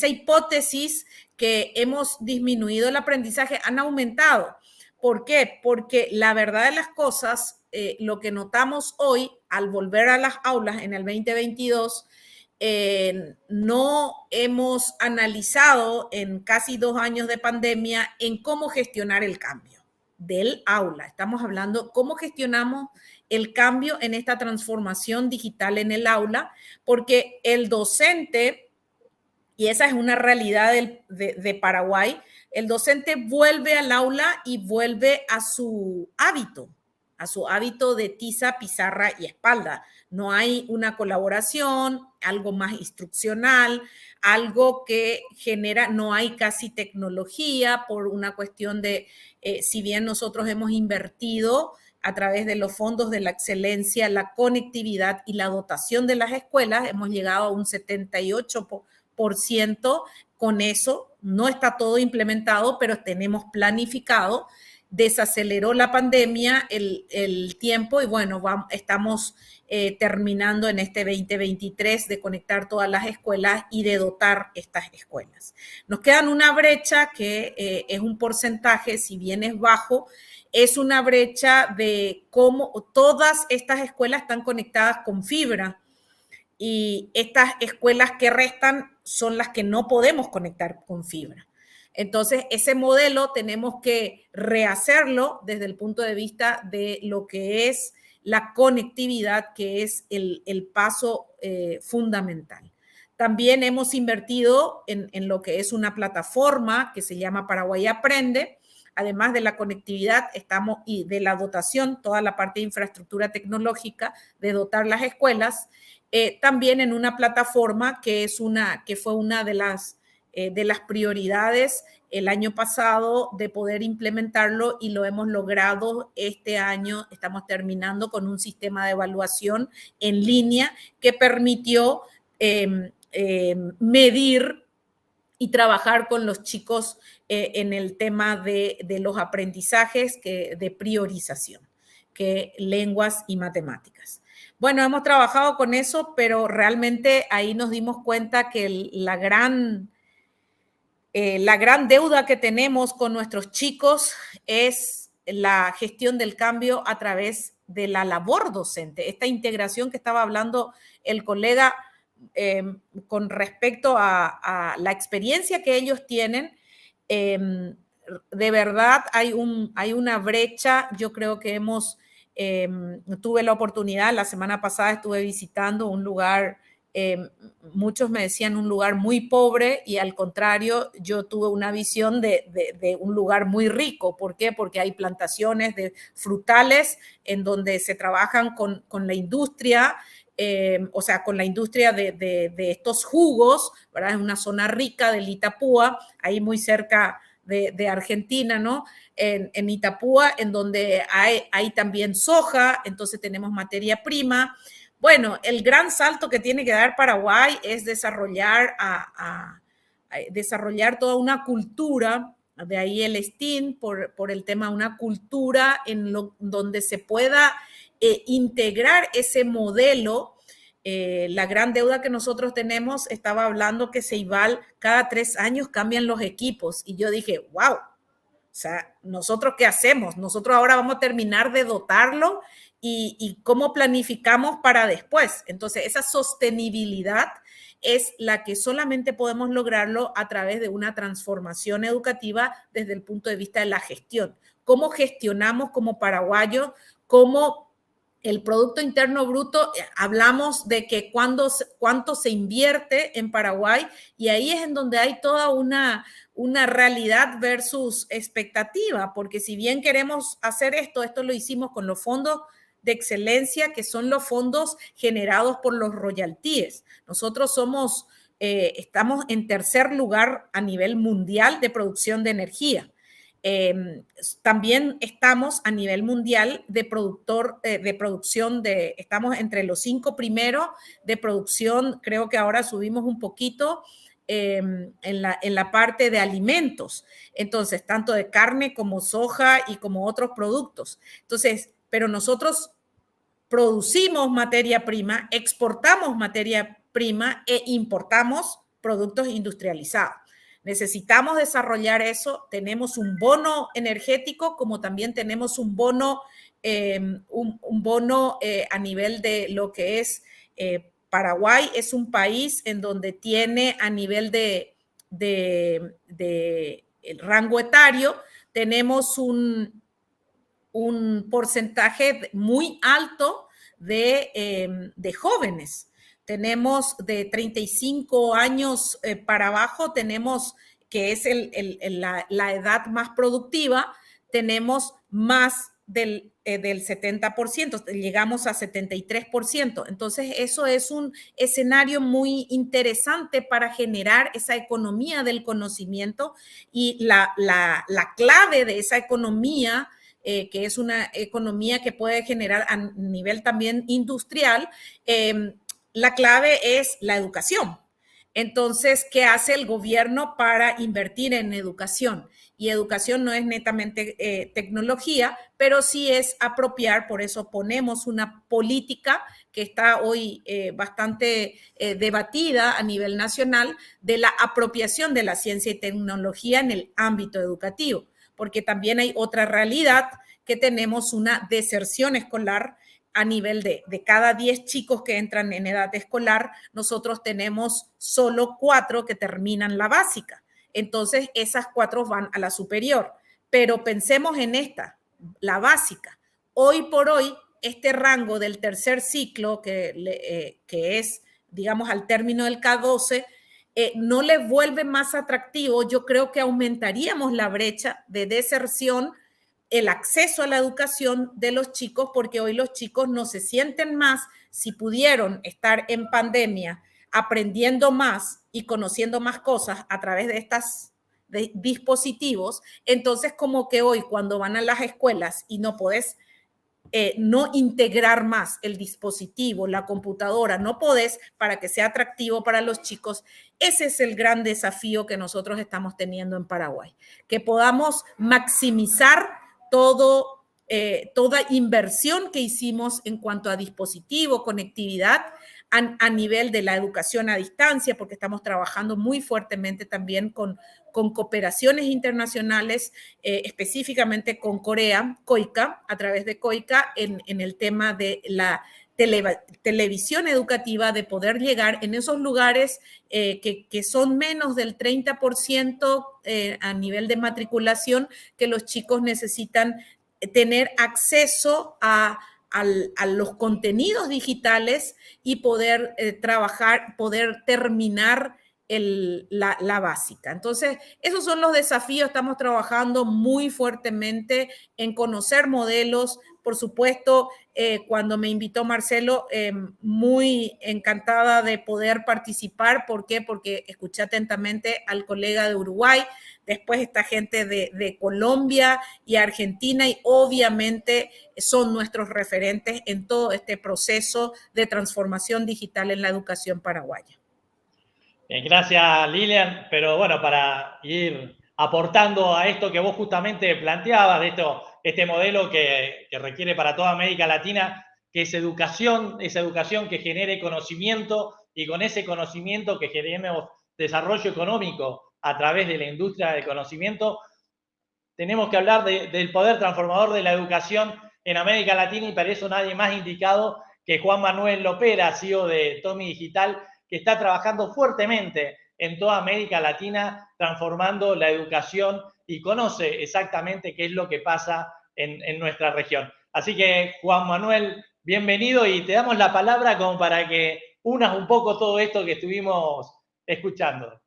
hipótesis que hemos disminuido el aprendizaje, han aumentado. ¿Por qué? Porque la verdad de las cosas, lo que notamos hoy al volver a las aulas en el 2022, no hemos analizado en casi 2 años de pandemia en cómo gestionar el cambio del aula. Estamos hablando cómo gestionamos el cambio en esta transformación digital en el aula, porque el docente, y esa es una realidad de Paraguay, el docente vuelve al aula y vuelve a su hábito de tiza, pizarra y espalda. No hay una colaboración, algo más instruccional, algo que genera, no hay casi tecnología por una cuestión de, si bien nosotros hemos invertido a través de los fondos de la excelencia, la conectividad y la dotación de las escuelas, hemos llegado a un 78%. Con eso no está todo implementado, pero tenemos planificado. Desaceleró la pandemia el tiempo y bueno, estamos terminando en este 2023 de conectar todas las escuelas y de dotar estas escuelas. Nos quedan una brecha que es un porcentaje, si bien es bajo, es una brecha de cómo todas estas escuelas están conectadas con fibra y estas escuelas que restan son las que no podemos conectar con fibra. Entonces, ese modelo tenemos que rehacerlo desde el punto de vista de lo que es la conectividad, que es el paso fundamental. También hemos invertido en lo que es una plataforma que se llama Paraguay Aprende. Además de la conectividad y de la dotación, toda la parte de infraestructura tecnológica, de dotar las escuelas, también en una plataforma que fue una de las prioridades el año pasado de poder implementarlo y lo hemos logrado este año. Estamos terminando con un sistema de evaluación en línea que permitió medir y trabajar con los chicos en el tema de los aprendizajes de priorización, que lenguas y matemáticas. Bueno, hemos trabajado con eso, pero realmente ahí nos dimos cuenta que la gran deuda que tenemos con nuestros chicos es la gestión del cambio a través de la labor docente. Esta integración que estaba hablando el colega con respecto a la experiencia que ellos tienen, de verdad hay una brecha. Yo creo que tuve la oportunidad, la semana pasada estuve visitando un lugar, muchos me decían un lugar muy pobre y al contrario, yo tuve una visión de un lugar muy rico. ¿Por qué? Porque hay plantaciones de frutales en donde se trabajan con la industria, o sea, con la industria de estos jugos, ¿verdad? Es una zona rica del Itapúa, ahí muy cerca de Argentina, ¿no? En Itapúa, en donde hay también soja, entonces tenemos materia prima. Bueno, el gran salto que tiene que dar Paraguay es desarrollar toda una cultura, de ahí el STEAM, por el tema de una cultura donde se pueda integrar ese modelo. La gran deuda que nosotros tenemos, estaba hablando que Ceibal cada 3 años cambian los equipos y yo dije, wow, o sea, ¿nosotros qué hacemos? Nosotros ahora vamos a terminar de dotarlo y cómo planificamos para después. Entonces, esa sostenibilidad es la que solamente podemos lograrlo a través de una transformación educativa desde el punto de vista de la gestión. ¿Cómo gestionamos como paraguayos? ¿Cómo el Producto Interno Bruto? Hablamos de que cuánto se invierte en Paraguay y ahí es en donde hay toda una realidad versus expectativa, porque si bien queremos hacer esto lo hicimos con los fondos de excelencia, que son los fondos generados por los royalties. Nosotros estamos en tercer lugar a nivel mundial de producción de energía. También estamos a nivel mundial de producción, estamos entre los 5 primeros de producción, creo que ahora subimos un poquito en la parte de alimentos, entonces, tanto de carne como soja y como otros productos. Entonces, pero nosotros producimos materia prima, exportamos materia prima e importamos productos industrializados. Necesitamos desarrollar eso. Tenemos un bono energético, como también tenemos un bono a nivel de lo que es Paraguay. Es un país en donde tiene a nivel de el rango etario, tenemos un porcentaje muy alto de jóvenes. Tenemos de 35 años para abajo, tenemos, que es la edad más productiva, tenemos más del 70%, llegamos a 73%. Entonces, eso es un escenario muy interesante para generar esa economía del conocimiento, y la clave de esa economía, que es una economía que puede generar a nivel también industrial, la clave es la educación. Entonces, ¿qué hace el gobierno para invertir en educación? Y educación no es netamente tecnología, pero sí es apropiar, por eso ponemos una política que está hoy bastante debatida a nivel nacional, de la apropiación de la ciencia y tecnología en el ámbito educativo, porque también hay otra realidad, que tenemos una deserción escolar a nivel de cada 10 chicos que entran en edad escolar, nosotros tenemos solo 4 que terminan la básica. Entonces, esas 4 van a la superior. Pero pensemos en esta, la básica. Hoy por hoy, este rango del tercer ciclo, que es, digamos, al término del K12, no le vuelve más atractivo. Yo creo que aumentaríamos la brecha de deserción, el acceso a la educación de los chicos, porque hoy los chicos no se sienten más, si pudieron estar en pandemia aprendiendo más y conociendo más cosas a través de estos dispositivos, entonces como que hoy cuando van a las escuelas y no podés no integrar más el dispositivo, la computadora, no podés, para que sea atractivo para los chicos. Ese es el gran desafío que nosotros estamos teniendo en Paraguay, que podamos maximizar toda inversión que hicimos en cuanto a dispositivo, conectividad, a nivel de la educación a distancia, porque estamos trabajando muy fuertemente también con cooperaciones internacionales, específicamente con Corea, COICA, a través de COICA, en el tema de la televisión educativa, de poder llegar en esos lugares que son menos del 30% a nivel de matriculación, que los chicos necesitan tener acceso a los contenidos digitales y poder trabajar, poder terminar la básica. Entonces, esos son los desafíos. Estamos trabajando muy fuertemente en conocer modelos. Por supuesto, cuando me invitó Marcelo, muy encantada de poder participar. ¿Por qué? Porque escuché atentamente al colega de Uruguay, después esta gente de Colombia y Argentina, y obviamente son nuestros referentes en todo este proceso de transformación digital en la educación paraguaya. Bien, gracias Lilian, pero bueno, para ir aportando a esto que vos justamente planteabas, de este modelo que requiere para toda América Latina, que es esa educación que genere conocimiento, y con ese conocimiento que generemos desarrollo económico a través de la industria del conocimiento. Tenemos que hablar del poder transformador de la educación en América Latina, y para eso nadie más indicado que Juan Manuel Lopera, CEO de Tomi Digital, que está trabajando fuertemente en toda América Latina, transformando la educación, y conoce exactamente qué es lo que pasa en nuestra región. Así que, Juan Manuel, bienvenido, y te damos la palabra como para que unas un poco todo esto que estuvimos escuchando.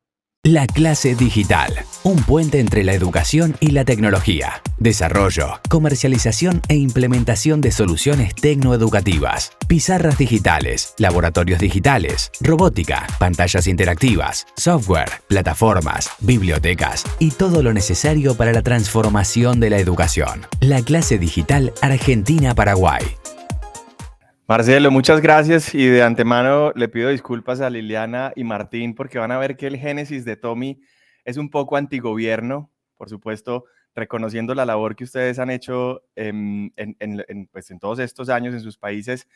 La clase digital, un puente entre la educación y la tecnología. Desarrollo, comercialización e implementación de soluciones tecnoeducativas. Pizarras digitales, laboratorios digitales, robótica, pantallas interactivas, software, plataformas, bibliotecas y todo lo necesario para la transformación de la educación. La clase digital Argentina-Paraguay. Marcelo, muchas gracias y de antemano le pido disculpas a Liliana y Martín porque van a ver que el génesis de Tommy es un poco antigobierno, por supuesto, reconociendo la labor que ustedes han hecho pues en todos estos años en sus países,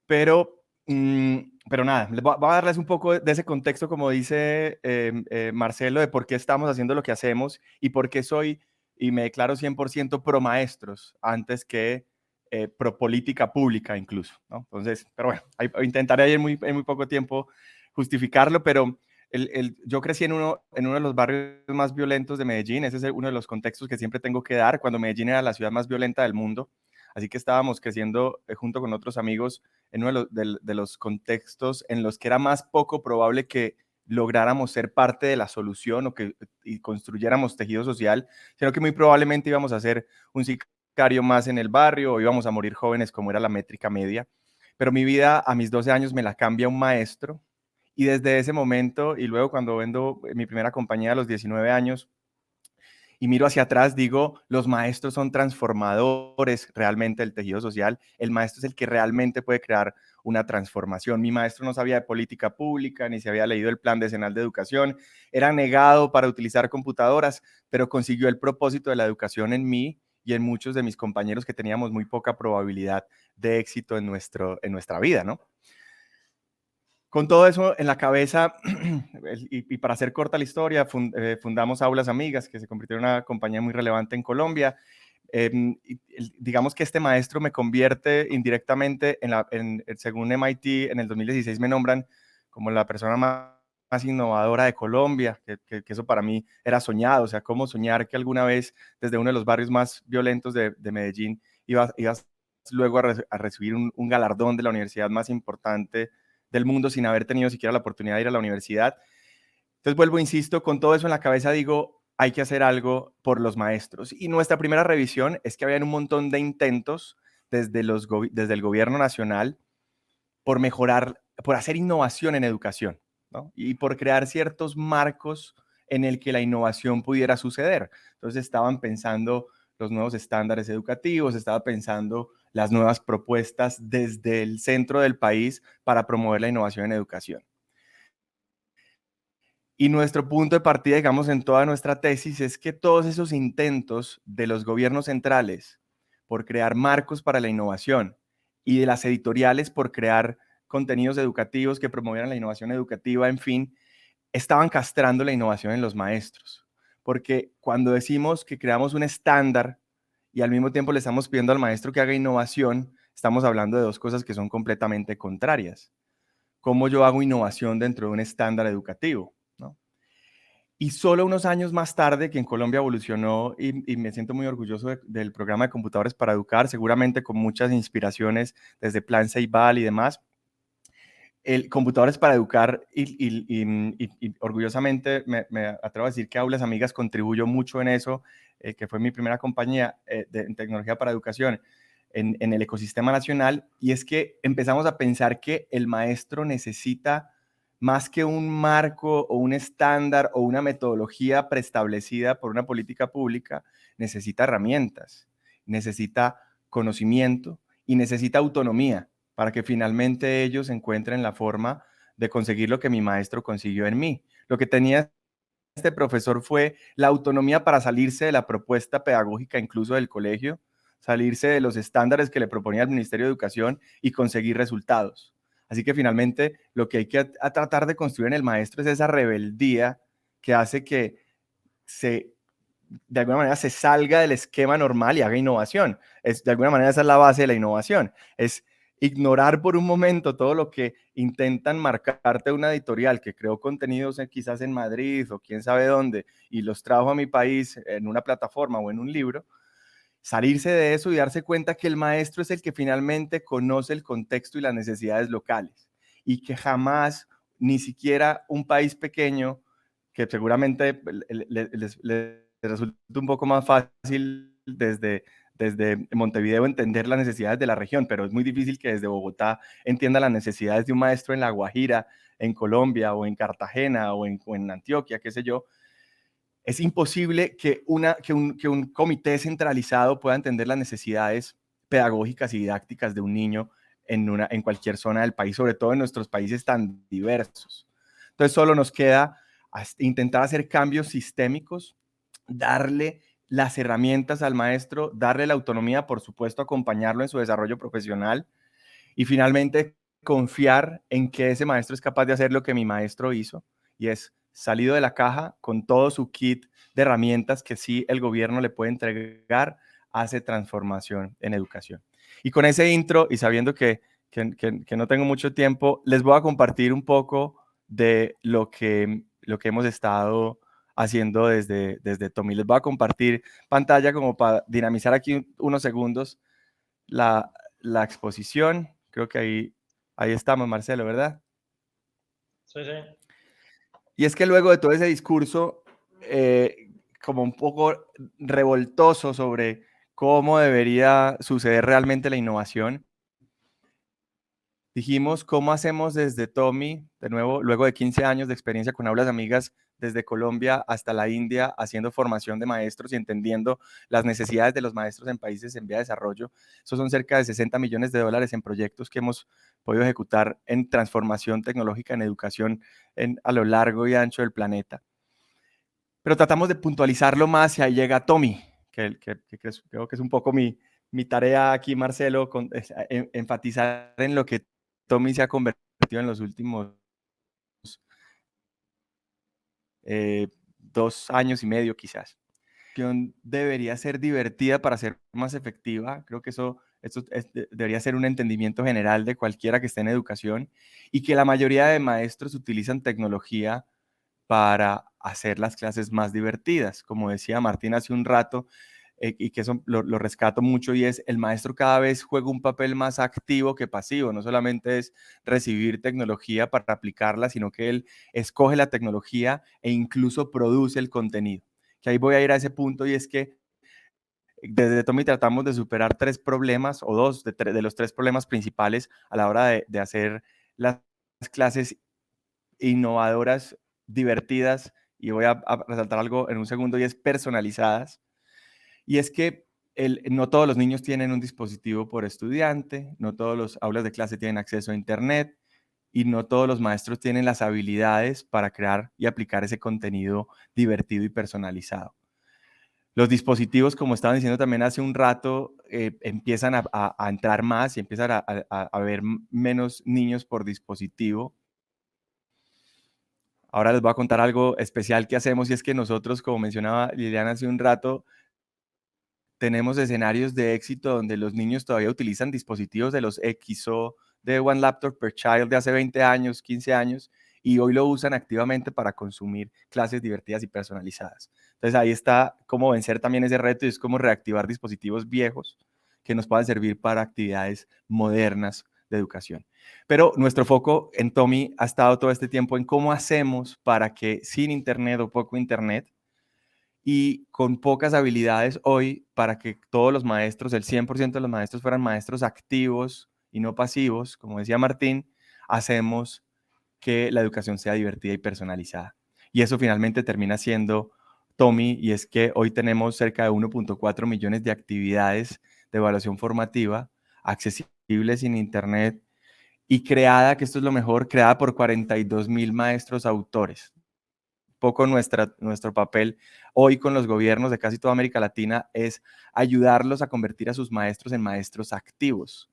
pero nada, voy a darles un poco de ese contexto, como dice Marcelo, de por qué estamos haciendo lo que hacemos y por qué soy y me declaro 100% pro maestros antes que pro política pública incluso, ¿no? Entonces, pero bueno, intentaré en muy poco tiempo justificarlo, pero yo crecí en uno de los barrios más violentos de Medellín. Ese es uno de los contextos que siempre tengo que dar, cuando Medellín era la ciudad más violenta del mundo. Así que estábamos creciendo junto con otros amigos en uno de los contextos en los que era más poco probable que lográramos ser parte de la solución y construyéramos tejido social, sino que muy probablemente íbamos a ser un sicario más en el barrio o íbamos a morir jóvenes, como era la métrica media. Pero mi vida a mis 12 años me la cambia un maestro, y desde ese momento, y luego cuando vendo mi primera compañía a los 19 años y miro hacia atrás, digo, los maestros son transformadores realmente del tejido social. El maestro es el que realmente puede crear una transformación. Mi maestro no sabía de política pública, ni se había leído el Plan Decenal de Educación, era negado para utilizar computadoras, pero consiguió el propósito de la educación en mí y en muchos de mis compañeros que teníamos muy poca probabilidad de éxito en nuestra vida, ¿no? Con todo eso en la cabeza, y para hacer corta la historia, fundamos Aulas Amigas, que se convirtió en una compañía muy relevante en Colombia. Digamos que este maestro me convierte indirectamente, según MIT, en el 2016 me nombran como la persona más innovadora de Colombia, que eso para mí era soñado. O sea, cómo soñar que alguna vez desde uno de los barrios más violentos de Medellín ibas luego a recibir un galardón de la universidad más importante del mundo sin haber tenido siquiera la oportunidad de ir a la universidad. Entonces vuelvo, insisto, con todo eso en la cabeza digo, hay que hacer algo por los maestros. Y nuestra primera revisión es que había un montón de intentos desde el gobierno nacional por mejorar, por hacer innovación en educación, ¿no? Y por crear ciertos marcos en el que la innovación pudiera suceder. Entonces estaban pensando los nuevos estándares educativos, estaba pensando las nuevas propuestas desde el centro del país para promover la innovación en educación. Y nuestro punto de partida, digamos, en toda nuestra tesis es que todos esos intentos de los gobiernos centrales por crear marcos para la innovación y de las editoriales por crear contenidos educativos que promovieran la innovación educativa, en fin, estaban castrando la innovación en los maestros. Porque cuando decimos que creamos un estándar y al mismo tiempo le estamos pidiendo al maestro que haga innovación, estamos hablando de dos cosas que son completamente contrarias. ¿Cómo yo hago innovación dentro de un estándar educativo? ¿No? Y solo unos años más tarde, que en Colombia evolucionó, y me siento muy orgulloso del programa de Computadores para Educar, seguramente con muchas inspiraciones desde Plan Ceibal y demás, el Computadores para Educar, y orgullosamente me atrevo a decir que Aulas Amigas contribuyó mucho en eso, que fue mi primera compañía en tecnología para educación en el ecosistema nacional, y es que empezamos a pensar que el maestro necesita más que un marco o un estándar o una metodología preestablecida por una política pública, necesita herramientas, necesita conocimiento y necesita autonomía para que finalmente ellos encuentren la forma de conseguir lo que mi maestro consiguió en mí. Lo que tenía este profesor fue la autonomía para salirse de la propuesta pedagógica incluso del colegio, salirse de los estándares que le proponía el Ministerio de Educación y conseguir resultados. Así que finalmente lo que hay que tratar de construir en el maestro es esa rebeldía que hace que de alguna manera se salga del esquema normal y haga innovación. De alguna manera esa es la base de la innovación. Es ignorar por un momento todo lo que intentan marcarte una editorial que creó contenidos quizás en Madrid o quién sabe dónde y los trajo a mi país en una plataforma o en un libro. Salirse de eso y darse cuenta que el maestro es el que finalmente conoce el contexto y las necesidades locales y que jamás, ni siquiera un país pequeño, que seguramente les resulta un poco más fácil desde Montevideo entender las necesidades de la región, pero es muy difícil que desde Bogotá entienda las necesidades de un maestro en La Guajira, en Colombia, o en Cartagena, o en Antioquia, qué sé yo. Es imposible que un comité centralizado pueda entender las necesidades pedagógicas y didácticas de un niño en cualquier zona del país, sobre todo en nuestros países tan diversos. Entonces solo nos queda intentar hacer cambios sistémicos, darle las herramientas al maestro, darle la autonomía, por supuesto, acompañarlo en su desarrollo profesional y finalmente confiar en que ese maestro es capaz de hacer lo que mi maestro hizo, y es salido de la caja con todo su kit de herramientas que sí el gobierno le puede entregar, hace transformación en educación. Y con ese intro y sabiendo que no tengo mucho tiempo, les voy a compartir un poco de lo que hemos estado haciendo desde TOMI. Les voy a compartir pantalla como para dinamizar aquí unos segundos la exposición. Creo que ahí estamos, Marcelo, ¿verdad? Sí, sí. Y es que luego de todo ese discurso, como un poco revoltoso sobre cómo debería suceder realmente la innovación, dijimos, ¿cómo hacemos desde TOMI, de nuevo, luego de 15 años de experiencia con aulas amigas, desde Colombia hasta la India, haciendo formación de maestros y entendiendo las necesidades de los maestros en países en vía de desarrollo? Esos son cerca de $60 millones en proyectos que hemos podido ejecutar en transformación tecnológica en educación a lo largo y ancho del planeta. Pero tratamos de puntualizarlo más y ahí llega TOMI, que creo que es un poco mi tarea aquí, Marcelo, enfatizar en lo que TOMI se ha convertido en los últimos 2 años y medio quizás. Debería ser divertida para ser más efectiva. Creo que esto debería ser un entendimiento general de cualquiera que esté en educación, y que la mayoría de maestros utilizan tecnología para hacer las clases más divertidas. Como decía Martín hace un rato, y que eso lo rescato mucho, y es el maestro cada vez juega un papel más activo que pasivo. No solamente es recibir tecnología para aplicarla, sino que él escoge la tecnología e incluso produce el contenido. Que ahí voy a ir a ese punto, y es que desde TOMI tratamos de superar 3 problemas, o 2 de los 3 problemas principales a la hora de hacer las clases innovadoras, divertidas, y voy a resaltar algo en un segundo, y es personalizadas. Y es que no todos los niños tienen un dispositivo por estudiante, no todos los aulas de clase tienen acceso a Internet, y no todos los maestros tienen las habilidades para crear y aplicar ese contenido divertido y personalizado. Los dispositivos, como estaban diciendo también hace un rato, empiezan a entrar más y empiezan a haber menos niños por dispositivo. Ahora les voy a contar algo especial que hacemos, y es que nosotros, como mencionaba Liliana hace un rato, tenemos escenarios de éxito donde los niños todavía utilizan dispositivos de los XO de One Laptop Per Child de hace 20 años, 15 años, y hoy lo usan activamente para consumir clases divertidas y personalizadas. Entonces ahí está cómo vencer también ese reto, y es cómo reactivar dispositivos viejos que nos puedan servir para actividades modernas de educación. Pero nuestro foco en TOMI ha estado todo este tiempo en cómo hacemos para que sin Internet o poco Internet y con pocas habilidades hoy, para que todos los maestros, el 100% de los maestros fueran maestros activos y no pasivos, como decía Martín, hacemos que la educación sea divertida y personalizada. Y eso finalmente termina siendo TOMI, y es que hoy tenemos cerca de 1.4 millones de actividades de evaluación formativa accesibles en Internet y creada, que esto es lo mejor, creada por 42,000 maestros autores. Poco nuestro papel hoy con los gobiernos de casi toda América Latina es ayudarlos a convertir a sus maestros en maestros activos.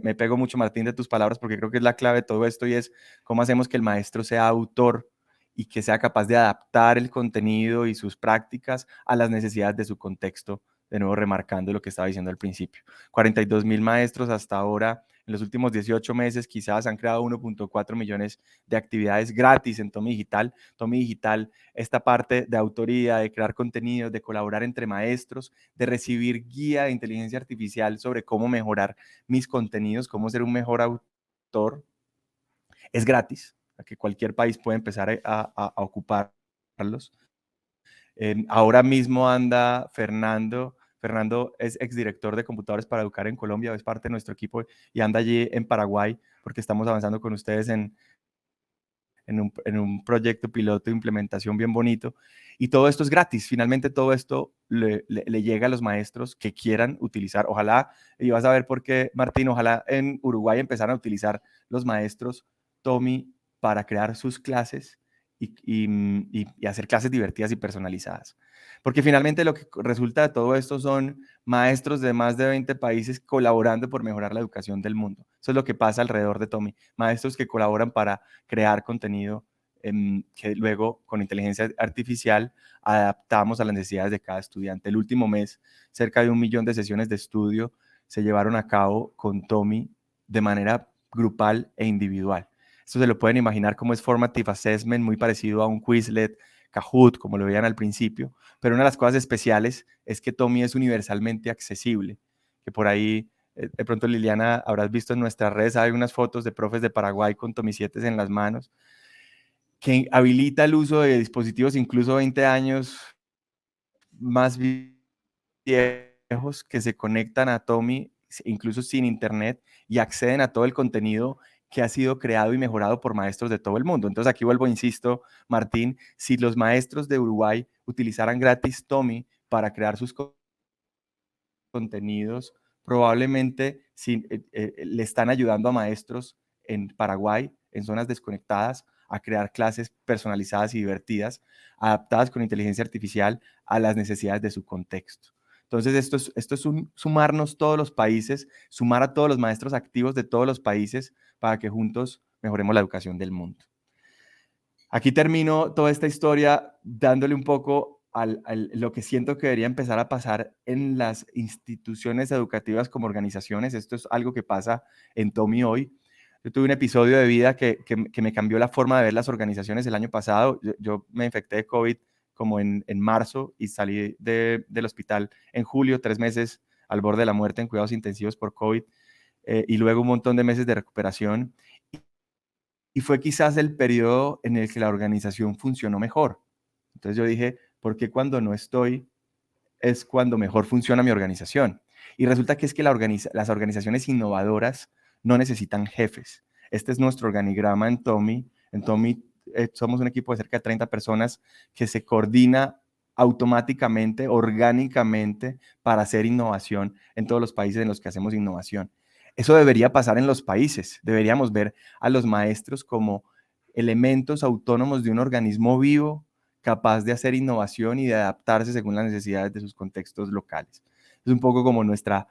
Me pego mucho, Martín, de tus palabras, porque creo que es la clave de todo esto, y es cómo hacemos que el maestro sea autor y que sea capaz de adaptar el contenido y sus prácticas a las necesidades de su contexto, de nuevo remarcando lo que estaba diciendo al principio. 42,000 maestros hasta ahora. En los últimos 18 meses quizás han creado 1.4 millones de actividades gratis en TOMI Digital. TOMI Digital, esta parte de autoría, de crear contenidos, de colaborar entre maestros, de recibir guía de inteligencia artificial sobre cómo mejorar mis contenidos, cómo ser un mejor autor, es gratis, que cualquier país puede empezar a ocupar. Ahora mismo anda Fernando. Fernando es exdirector de Computadores para Educar en Colombia, es parte de nuestro equipo y anda allí en Paraguay porque estamos avanzando con ustedes en un proyecto piloto de implementación bien bonito. Y todo esto es gratis. Finalmente todo esto le llega a los maestros que quieran utilizar. Ojalá, y vas a ver por qué, Martín, ojalá en Uruguay empezaran a utilizar los maestros Tommy para crear sus clases y hacer clases divertidas y personalizadas. Porque finalmente lo que resulta de todo esto son maestros de más de 20 países colaborando por mejorar la educación del mundo. Eso es lo que pasa alrededor de Tommy. Maestros que colaboran para crear contenido que luego con inteligencia artificial adaptamos a las necesidades de cada estudiante. El último mes, cerca de 1 millón de sesiones de estudio se llevaron a cabo con Tommy de manera grupal e individual. Esto se lo pueden imaginar como es Formative Assessment, muy parecido a un Quizlet, Kahoot, como lo veían al principio, pero una de las cosas especiales es que Tommy es universalmente accesible, que por ahí, de pronto Liliana, habrás visto en nuestras redes, hay unas fotos de profes de Paraguay con Tommy 7 en las manos, que habilita el uso de dispositivos incluso 20 años más viejos que se conectan a Tommy, incluso sin internet, y acceden a todo el contenido que ha sido creado y mejorado por maestros de todo el mundo. Entonces aquí vuelvo, insisto, Martín, si los maestros de Uruguay utilizaran gratis Tommy para crear sus contenidos, probablemente le están ayudando a maestros en Paraguay, en zonas desconectadas, a crear clases personalizadas y divertidas, adaptadas con inteligencia artificial a las necesidades de su contexto. Entonces, esto es sumarnos todos los países, sumar a todos los maestros activos de todos los países para que juntos mejoremos la educación del mundo. Aquí termino toda esta historia dándole un poco a lo que siento que debería empezar a pasar en las instituciones educativas como organizaciones. Esto es algo que pasa en Tommy hoy. Yo tuve un episodio de vida que me cambió la forma de ver las organizaciones el año pasado. Yo me infecté de COVID como en marzo y salí del hospital en julio, 3 meses al borde de la muerte en cuidados intensivos por COVID y luego un montón de meses de recuperación. Y fue quizás el periodo en el que la organización funcionó mejor. Entonces yo dije, ¿por qué cuando no estoy es cuando mejor funciona mi organización? Y resulta que es que las organizaciones innovadoras no necesitan jefes. Este es nuestro organigrama en Tommy. En Tommy somos un equipo de cerca de 30 personas que se coordina automáticamente, orgánicamente, para hacer innovación en todos los países en los que hacemos innovación. Eso debería pasar en los países. Deberíamos ver a los maestros como elementos autónomos de un organismo vivo, capaz de hacer innovación y de adaptarse según las necesidades de sus contextos locales. Es un poco como nuestra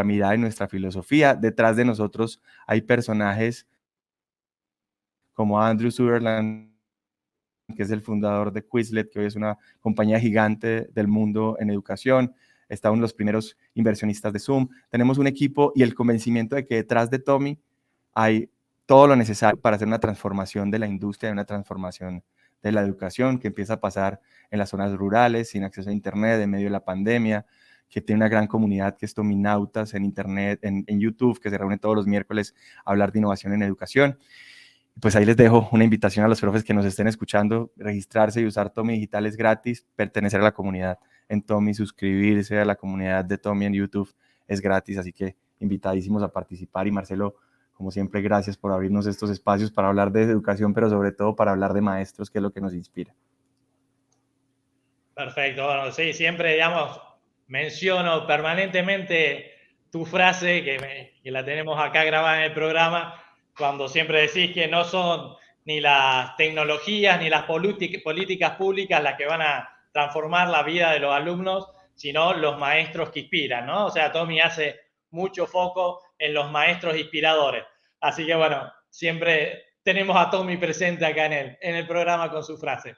mirada y nuestra filosofía. Detrás de nosotros hay personajes como Andrew Sutherland, que es el fundador de Quizlet, que hoy es una compañía gigante del mundo en educación. Está uno de los primeros inversionistas de Zoom. Tenemos un equipo y el convencimiento de que detrás de Tommy hay todo lo necesario para hacer una transformación de la industria, una transformación de la educación que empieza a pasar en las zonas rurales, sin acceso a internet, en medio de la pandemia, que tiene una gran comunidad que es Tominautas en internet, en YouTube, que se reúne todos los miércoles a hablar de innovación en educación. Pues ahí les dejo una invitación a los profes que nos estén escuchando, registrarse y usar Tommy Digital es gratis, pertenecer a la comunidad en Tommy, suscribirse a la comunidad de Tommy en YouTube es gratis, así que invitadísimos a participar. Y Marcelo, como siempre, gracias por abrirnos estos espacios para hablar de educación, pero sobre todo para hablar de maestros, que es lo que nos inspira. Perfecto, bueno, sí, siempre, digamos, menciono permanentemente tu frase, que la tenemos acá grabada en el programa, cuando siempre decís que no son ni las tecnologías ni las políticas públicas las que van a transformar la vida de los alumnos, sino los maestros que inspiran, ¿no? O sea, Tommy hace mucho foco en los maestros inspiradores. Así que, bueno, siempre tenemos a Tommy presente acá en el programa con su frase.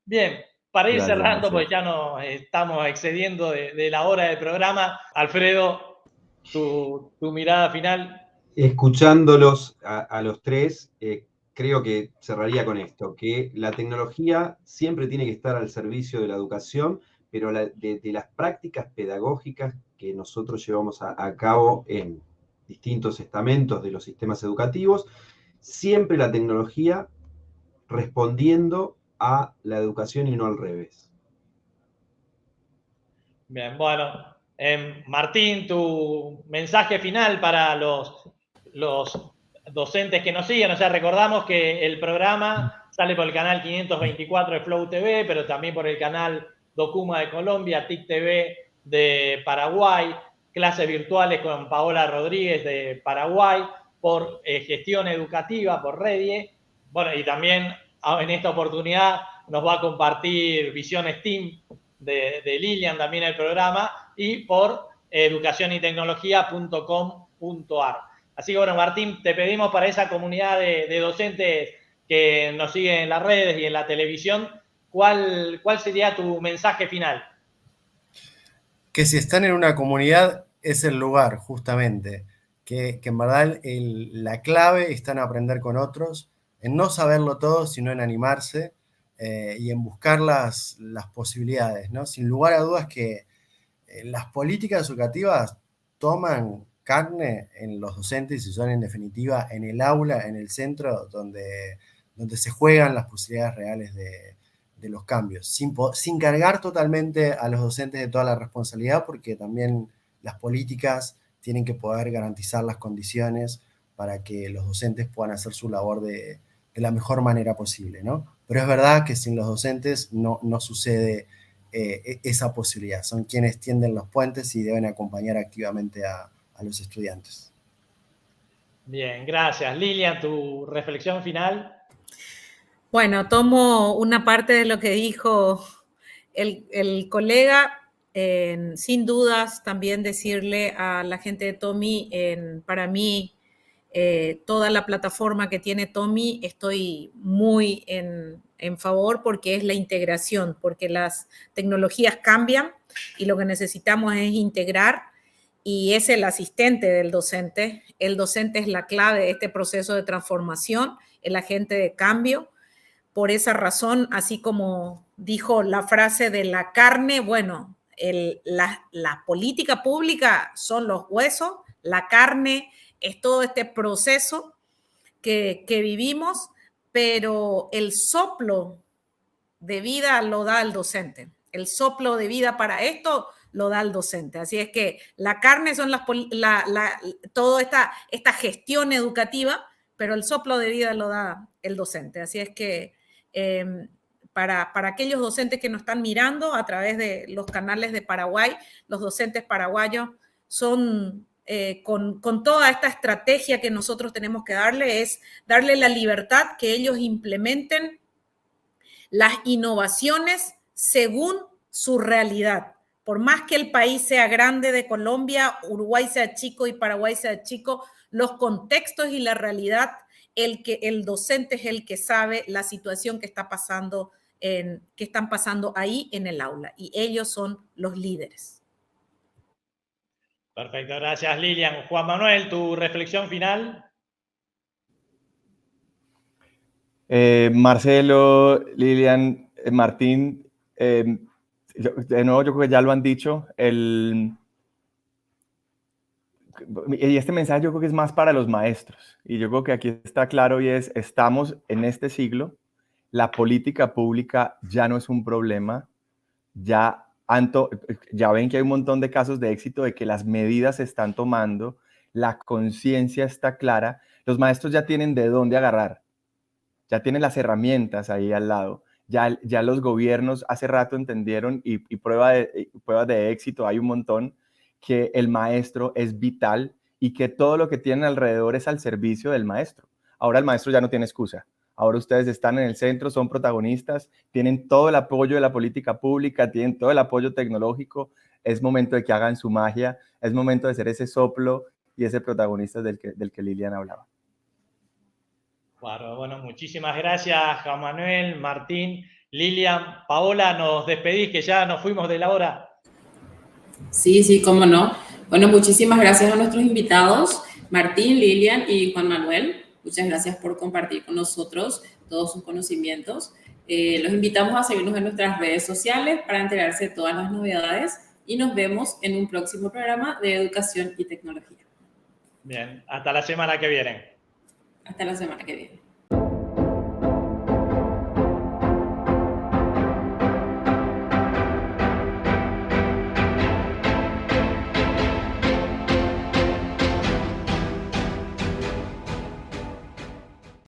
Bien, para ir cerrando, pues ya nos estamos excediendo de la hora del programa. Alfredo, tu mirada final. Escuchándolos a los tres, creo que cerraría con esto, que la tecnología siempre tiene que estar al servicio de la educación, pero de las prácticas pedagógicas que nosotros llevamos a cabo en distintos estamentos de los sistemas educativos, siempre la tecnología respondiendo a la educación y no al revés. Bien, bueno, Martín, tu mensaje final para los docentes que nos siguen. O sea, recordamos que el programa sale por el canal 524 de Flow TV, pero también por el canal Documa de Colombia, TIC TV de Paraguay, clases virtuales con Paola Rodríguez de Paraguay, por Gestión Educativa, por Redie. Bueno, y también en esta oportunidad nos va a compartir Visión STEAM de Lilian también el programa, y por educacionytecnología.com.ar. Así que bueno, Martín, te pedimos para esa comunidad de docentes que nos siguen en las redes y en la televisión, ¿cuál sería tu mensaje final? Que si están en una comunidad es el lugar, justamente. Que en verdad la clave está en aprender con otros, en no saberlo todo, sino en animarse y en buscar las posibilidades, ¿no? Sin lugar a dudas que las políticas educativas toman carne en los docentes y son en definitiva en el aula, en el centro donde se juegan las posibilidades reales de los cambios, sin cargar totalmente a los docentes de toda la responsabilidad, porque también las políticas tienen que poder garantizar las condiciones para que los docentes puedan hacer su labor de la mejor manera posible, ¿no? Pero es verdad que sin los docentes no sucede esa posibilidad. Son quienes tienden los puentes y deben acompañar activamente a los estudiantes. Bien, gracias. Lilian, tu reflexión final. Bueno, tomo una parte de lo que dijo el colega. Sin dudas, también decirle a la gente de Tomi, para mí, toda la plataforma que tiene Tomi, estoy muy en favor, porque es la integración, porque las tecnologías cambian y lo que necesitamos es integrar, y es el asistente del docente. El docente es la clave de este proceso de transformación, el agente de cambio. Por esa razón, así como dijo la frase de la carne, bueno, la política pública son los huesos, la carne es todo este proceso que vivimos, pero el soplo de vida lo da el docente. El soplo de vida para esto lo da el docente. Así es que la carne son toda esta gestión educativa, pero el soplo de vida lo da el docente. Así es que para aquellos docentes que nos están mirando a través de los canales de Paraguay, los docentes paraguayos son, con toda esta estrategia que nosotros tenemos que darle, es darle la libertad que ellos implementen las innovaciones según su realidad. Por más que el país sea grande de Colombia, Uruguay sea chico y Paraguay sea chico, los contextos y la realidad, el docente es el que sabe la situación que está pasando, que están pasando ahí en el aula, y ellos son los líderes. Perfecto, gracias Lilian. Juan Manuel, tu reflexión final. Marcelo, Lilian, Martín, de nuevo yo creo que ya lo han dicho, y este mensaje yo creo que es más para los maestros, y yo creo que aquí está claro, y es, estamos en este siglo, la política pública ya no es un problema, ya ven que hay un montón de casos de éxito, de que las medidas se están tomando, la conciencia está clara, los maestros ya tienen de dónde agarrar, ya tienen las herramientas ahí al lado, ya los gobiernos hace rato entendieron, y pruebas de éxito hay un montón, que el maestro es vital y que todo lo que tienen alrededor es al servicio del maestro. Ahora el maestro ya no tiene excusa. Ahora ustedes están en el centro, son protagonistas, tienen todo el apoyo de la política pública, tienen todo el apoyo tecnológico. Es momento de que hagan su magia, es momento de ser ese soplo y ese protagonista del que Lilian hablaba. Bueno, muchísimas gracias, Juan Manuel, Martín, Lilian. Paola, nos despedís, que ya nos fuimos de la hora. Sí, cómo no. Bueno, muchísimas gracias a nuestros invitados, Martín, Lilian y Juan Manuel. Muchas gracias por compartir con nosotros todos sus conocimientos. Los invitamos a seguirnos en nuestras redes sociales para enterarse de todas las novedades, y nos vemos en un próximo programa de Educación y Tecnología. Bien, hasta la semana que viene. Hasta la semana que viene.